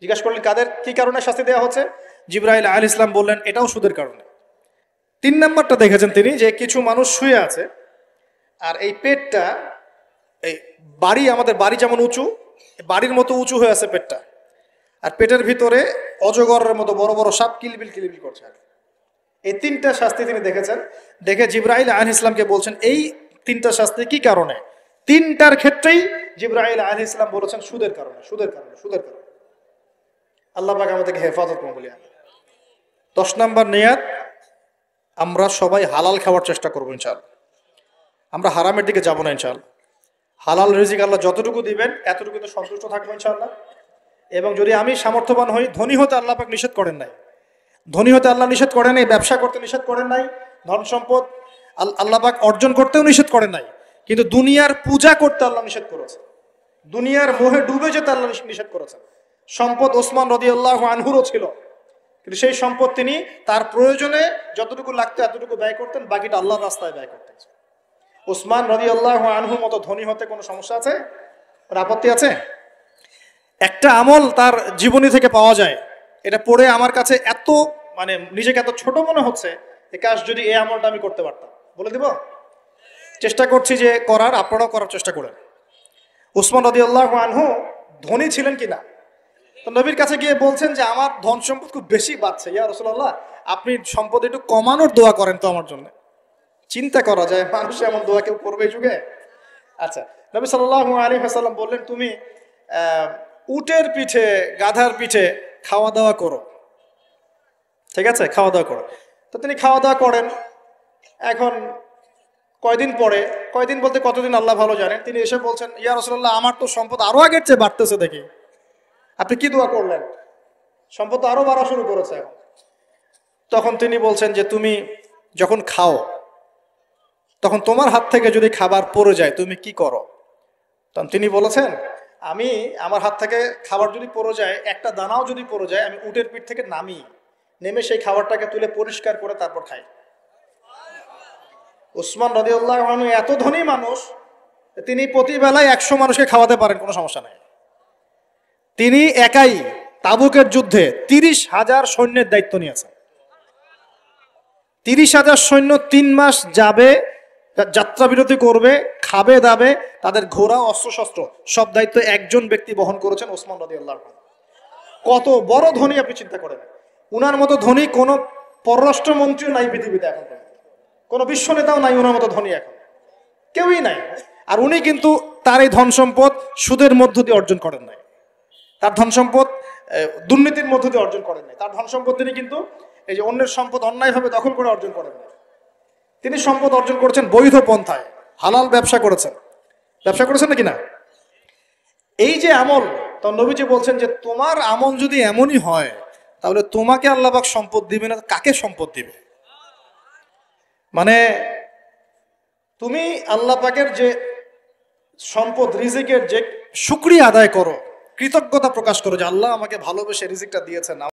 জিজ্ঞাসা করলেন কাদের কি কারণে শাস্তি দেওয়া হচ্ছে? জিবরাইল আলাইহিস সালাম বললেন এটাও সুদের কারণে। 3 নম্বরটা দেখেছেন তিনি, যে কিছু মানুষ শুয়ে আছে আর এই পেটটা, এই বাড়ি, আমাদের বাড়ি যেমন উঁচু, বাড়ির মতো উঁচু হয়ে আছে পেটটা, আর পেটের ভিতরে অজগরের মতো বড় বড় সাপ কিলবিল কিলবিল করছে। এই 3টা শাস্তি তিনি দেখেছেন। দেখে জিবরাইল আলাইহিস সালামকে বলছেন এই 3টা শাস্তি কি কারণে? 3টার ক্ষেত্রেই জিবরাইল আলাইহিস সালাম বলেছেন সুদের কারণে, সুদের কারণে, সুদের কারণে। আল্লাহ পাক আমাদেরকে হেফাজত করুন বলি। 10 নম্বর নিয়াত, আমরা সবাই হালাল খাওয়ার চেষ্টা করবো ইনশাআল্লাহ। আমরা হারামের দিকে যাব না ইনশাআল্লাহ। হালাল রিজিক আল্লাহ যতটুকু দিবেন এতটুকুতে সন্তুষ্ট থাকবো ইনশাআল্লাহ। এবং যদি আমি সামর্থ্যবান হই, ধনী হতে আল্লাহ পাক নিষেধ করেন নাই, ধনী হতে আল্লাহ নিষেধ করেন নাই, ব্যবসা করতে নিষেধ করেন নাই, ধন সম্পদ আল্লাহ পাক অর্জন করতেও নিষেধ করেন নাই, কিন্তু দুনিয়ার পূজা করতে আল্লাহ নিষেধ করেছে, দুনিয়ার মোহে ডুবে যেতে আল্লাহ নিষেধ করেছেন। সম্পদ ওসমান রাদিয়াল্লাহু আনহুরও ছিল, কিন্তু সেই সম্পদ তিনি তার প্রয়োজনে যতটুকু লাগতো এতটুকু ব্যয় করতেন, বাকিটা আল্লাহর রাস্তায় ব্যয় করতেন। ওসমান রাদিয়াল্লাহু আনহুর মতো ধনী হতে কোনো সমস্যা আছে? আপত্তি আছে? একটা আমল তার জীবনী থেকে পাওয়া যায়, এটা পড়ে আমার কাছে এত মানে নিজেকে এত ছোট মনে হচ্ছে, কাশ যদি এই আমলটা আমি করতে পারতাম। বলে দিব? চেষ্টা করছি যে করার, আপনারাও করার চেষ্টা করেন। ওসমান রাদিয়াল্লাহু আনহু ধনী ছিলেন কিনা? তো নবীর কাছে গিয়ে বলছেন যে আমার ধন সম্পদ খুব বেশি বাড়ছে, ইয়া রাসূলুল্লাহ আপনি সম্পদ একটু কমানোর দোয়া করেন তো আমার জন্য। চিন্তা করা যায় মানুষ এমন দোয়া কেউ করবে এই যুগে? আচ্ছা, নবী সাল্লাল্লাহু আলাইহি ওয়াসাল্লাম বললেন তুমি উটের পিঠে, গাধার পিঠে খাওয়া দাওয়া করো, ঠিক আছে, খাওয়া দাওয়া করো। তো তিনি খাওয়া দাওয়া করেন। এখন কয়দিন পরে, কয়দিন বলতে কতদিন আল্লাহ ভালো জানেন, তিনি এসে বলছেন ইয়া রাসূলুল্লাহ আমার তো সম্পদ আরো আগের চেয়ে বাড়তেছে, দেখি আপনি কি দোয়া করলেন? সম্পদ আরো বাড়া শুরু করেছে। তখন তিনি বলছেন যে তুমি যখন খাও তখন তোমার হাত থেকে যদি খাবার পড়ে যায় তুমি কি করো? তখন তিনি বলেছেন আমি আমার হাত থেকে খাবার যদি পড়ে যায়, একটা দানাও যদি পড়ে যায়, আমি উটের পিঠ থেকে নেমে সেই খাবারটাকে তুলে পরিষ্কার করে তারপর খাই। উসমান রাদিয়াল্লাহু আনহু এত ধনী মানুষ, তিনি প্রতিবেলায় 100 মানুষকে খাওয়াতে পারেন, কোনো সমস্যা নাই। তিনি একাই তাবুকের যুদ্ধে 30,000 সৈন্যের দায়িত্ব নিয়েছেন। 30,000 সৈন্য 3 মাস যাবে, যাত্রা বিরতি করবে, খাবে দাবে, তাদের ঘোড়া অস্ত্রশস্ত্র সব দায়িত্ব একজন ব্যক্তি বহন করেছেন, ওসমান রাদিয়াল্লাহু আনহু। কত বড় ধনী আপনি চিন্তা করেন। উনার মতো ধনী কোন পররাষ্ট্রমন্ত্রীও নাই পৃথিবীতে এখন, কোন বিশ্ব নেতাও নাই ওনার মতো ধনী, এখন কেউই নাই। আর উনি কিন্তু তার এই ধন সম্পদ সুদের মধ্য দিয়ে অর্জন করেন নাই, তার ধন সম্পদ দুর্নীতির মধ্য দিয়ে অর্জন করেন নাই। তার ধন সম্পদ তিনি কিন্তু এই যে অন্যের সম্পদ অন্যায়ভাবে দখল করে অর্জন করেন নাই। তিনি সম্পদ অর্জন করেছেন বৈধ পন্থায়, হালাল ব্যবসা করেছেন। ব্যবসা করেছেন নাকি না? এই যে আমল, তো নবীজি বলছেন যে তোমার আমল যদি এমনই হয়, তাহলে তোমাকে আল্লাহ পাক সম্পদ দিবে না, কাকে সম্পদ দিবে? মানে তুমি আল্লাহ পাকের যে সম্পদ, রিজিকের যে শুকরিয়া আদায় করো, কৃতজ্ঞতা প্রকাশ করো যে আল্লাহ আমাকে ভালোবেসে রিজিকটা দিয়েছেন।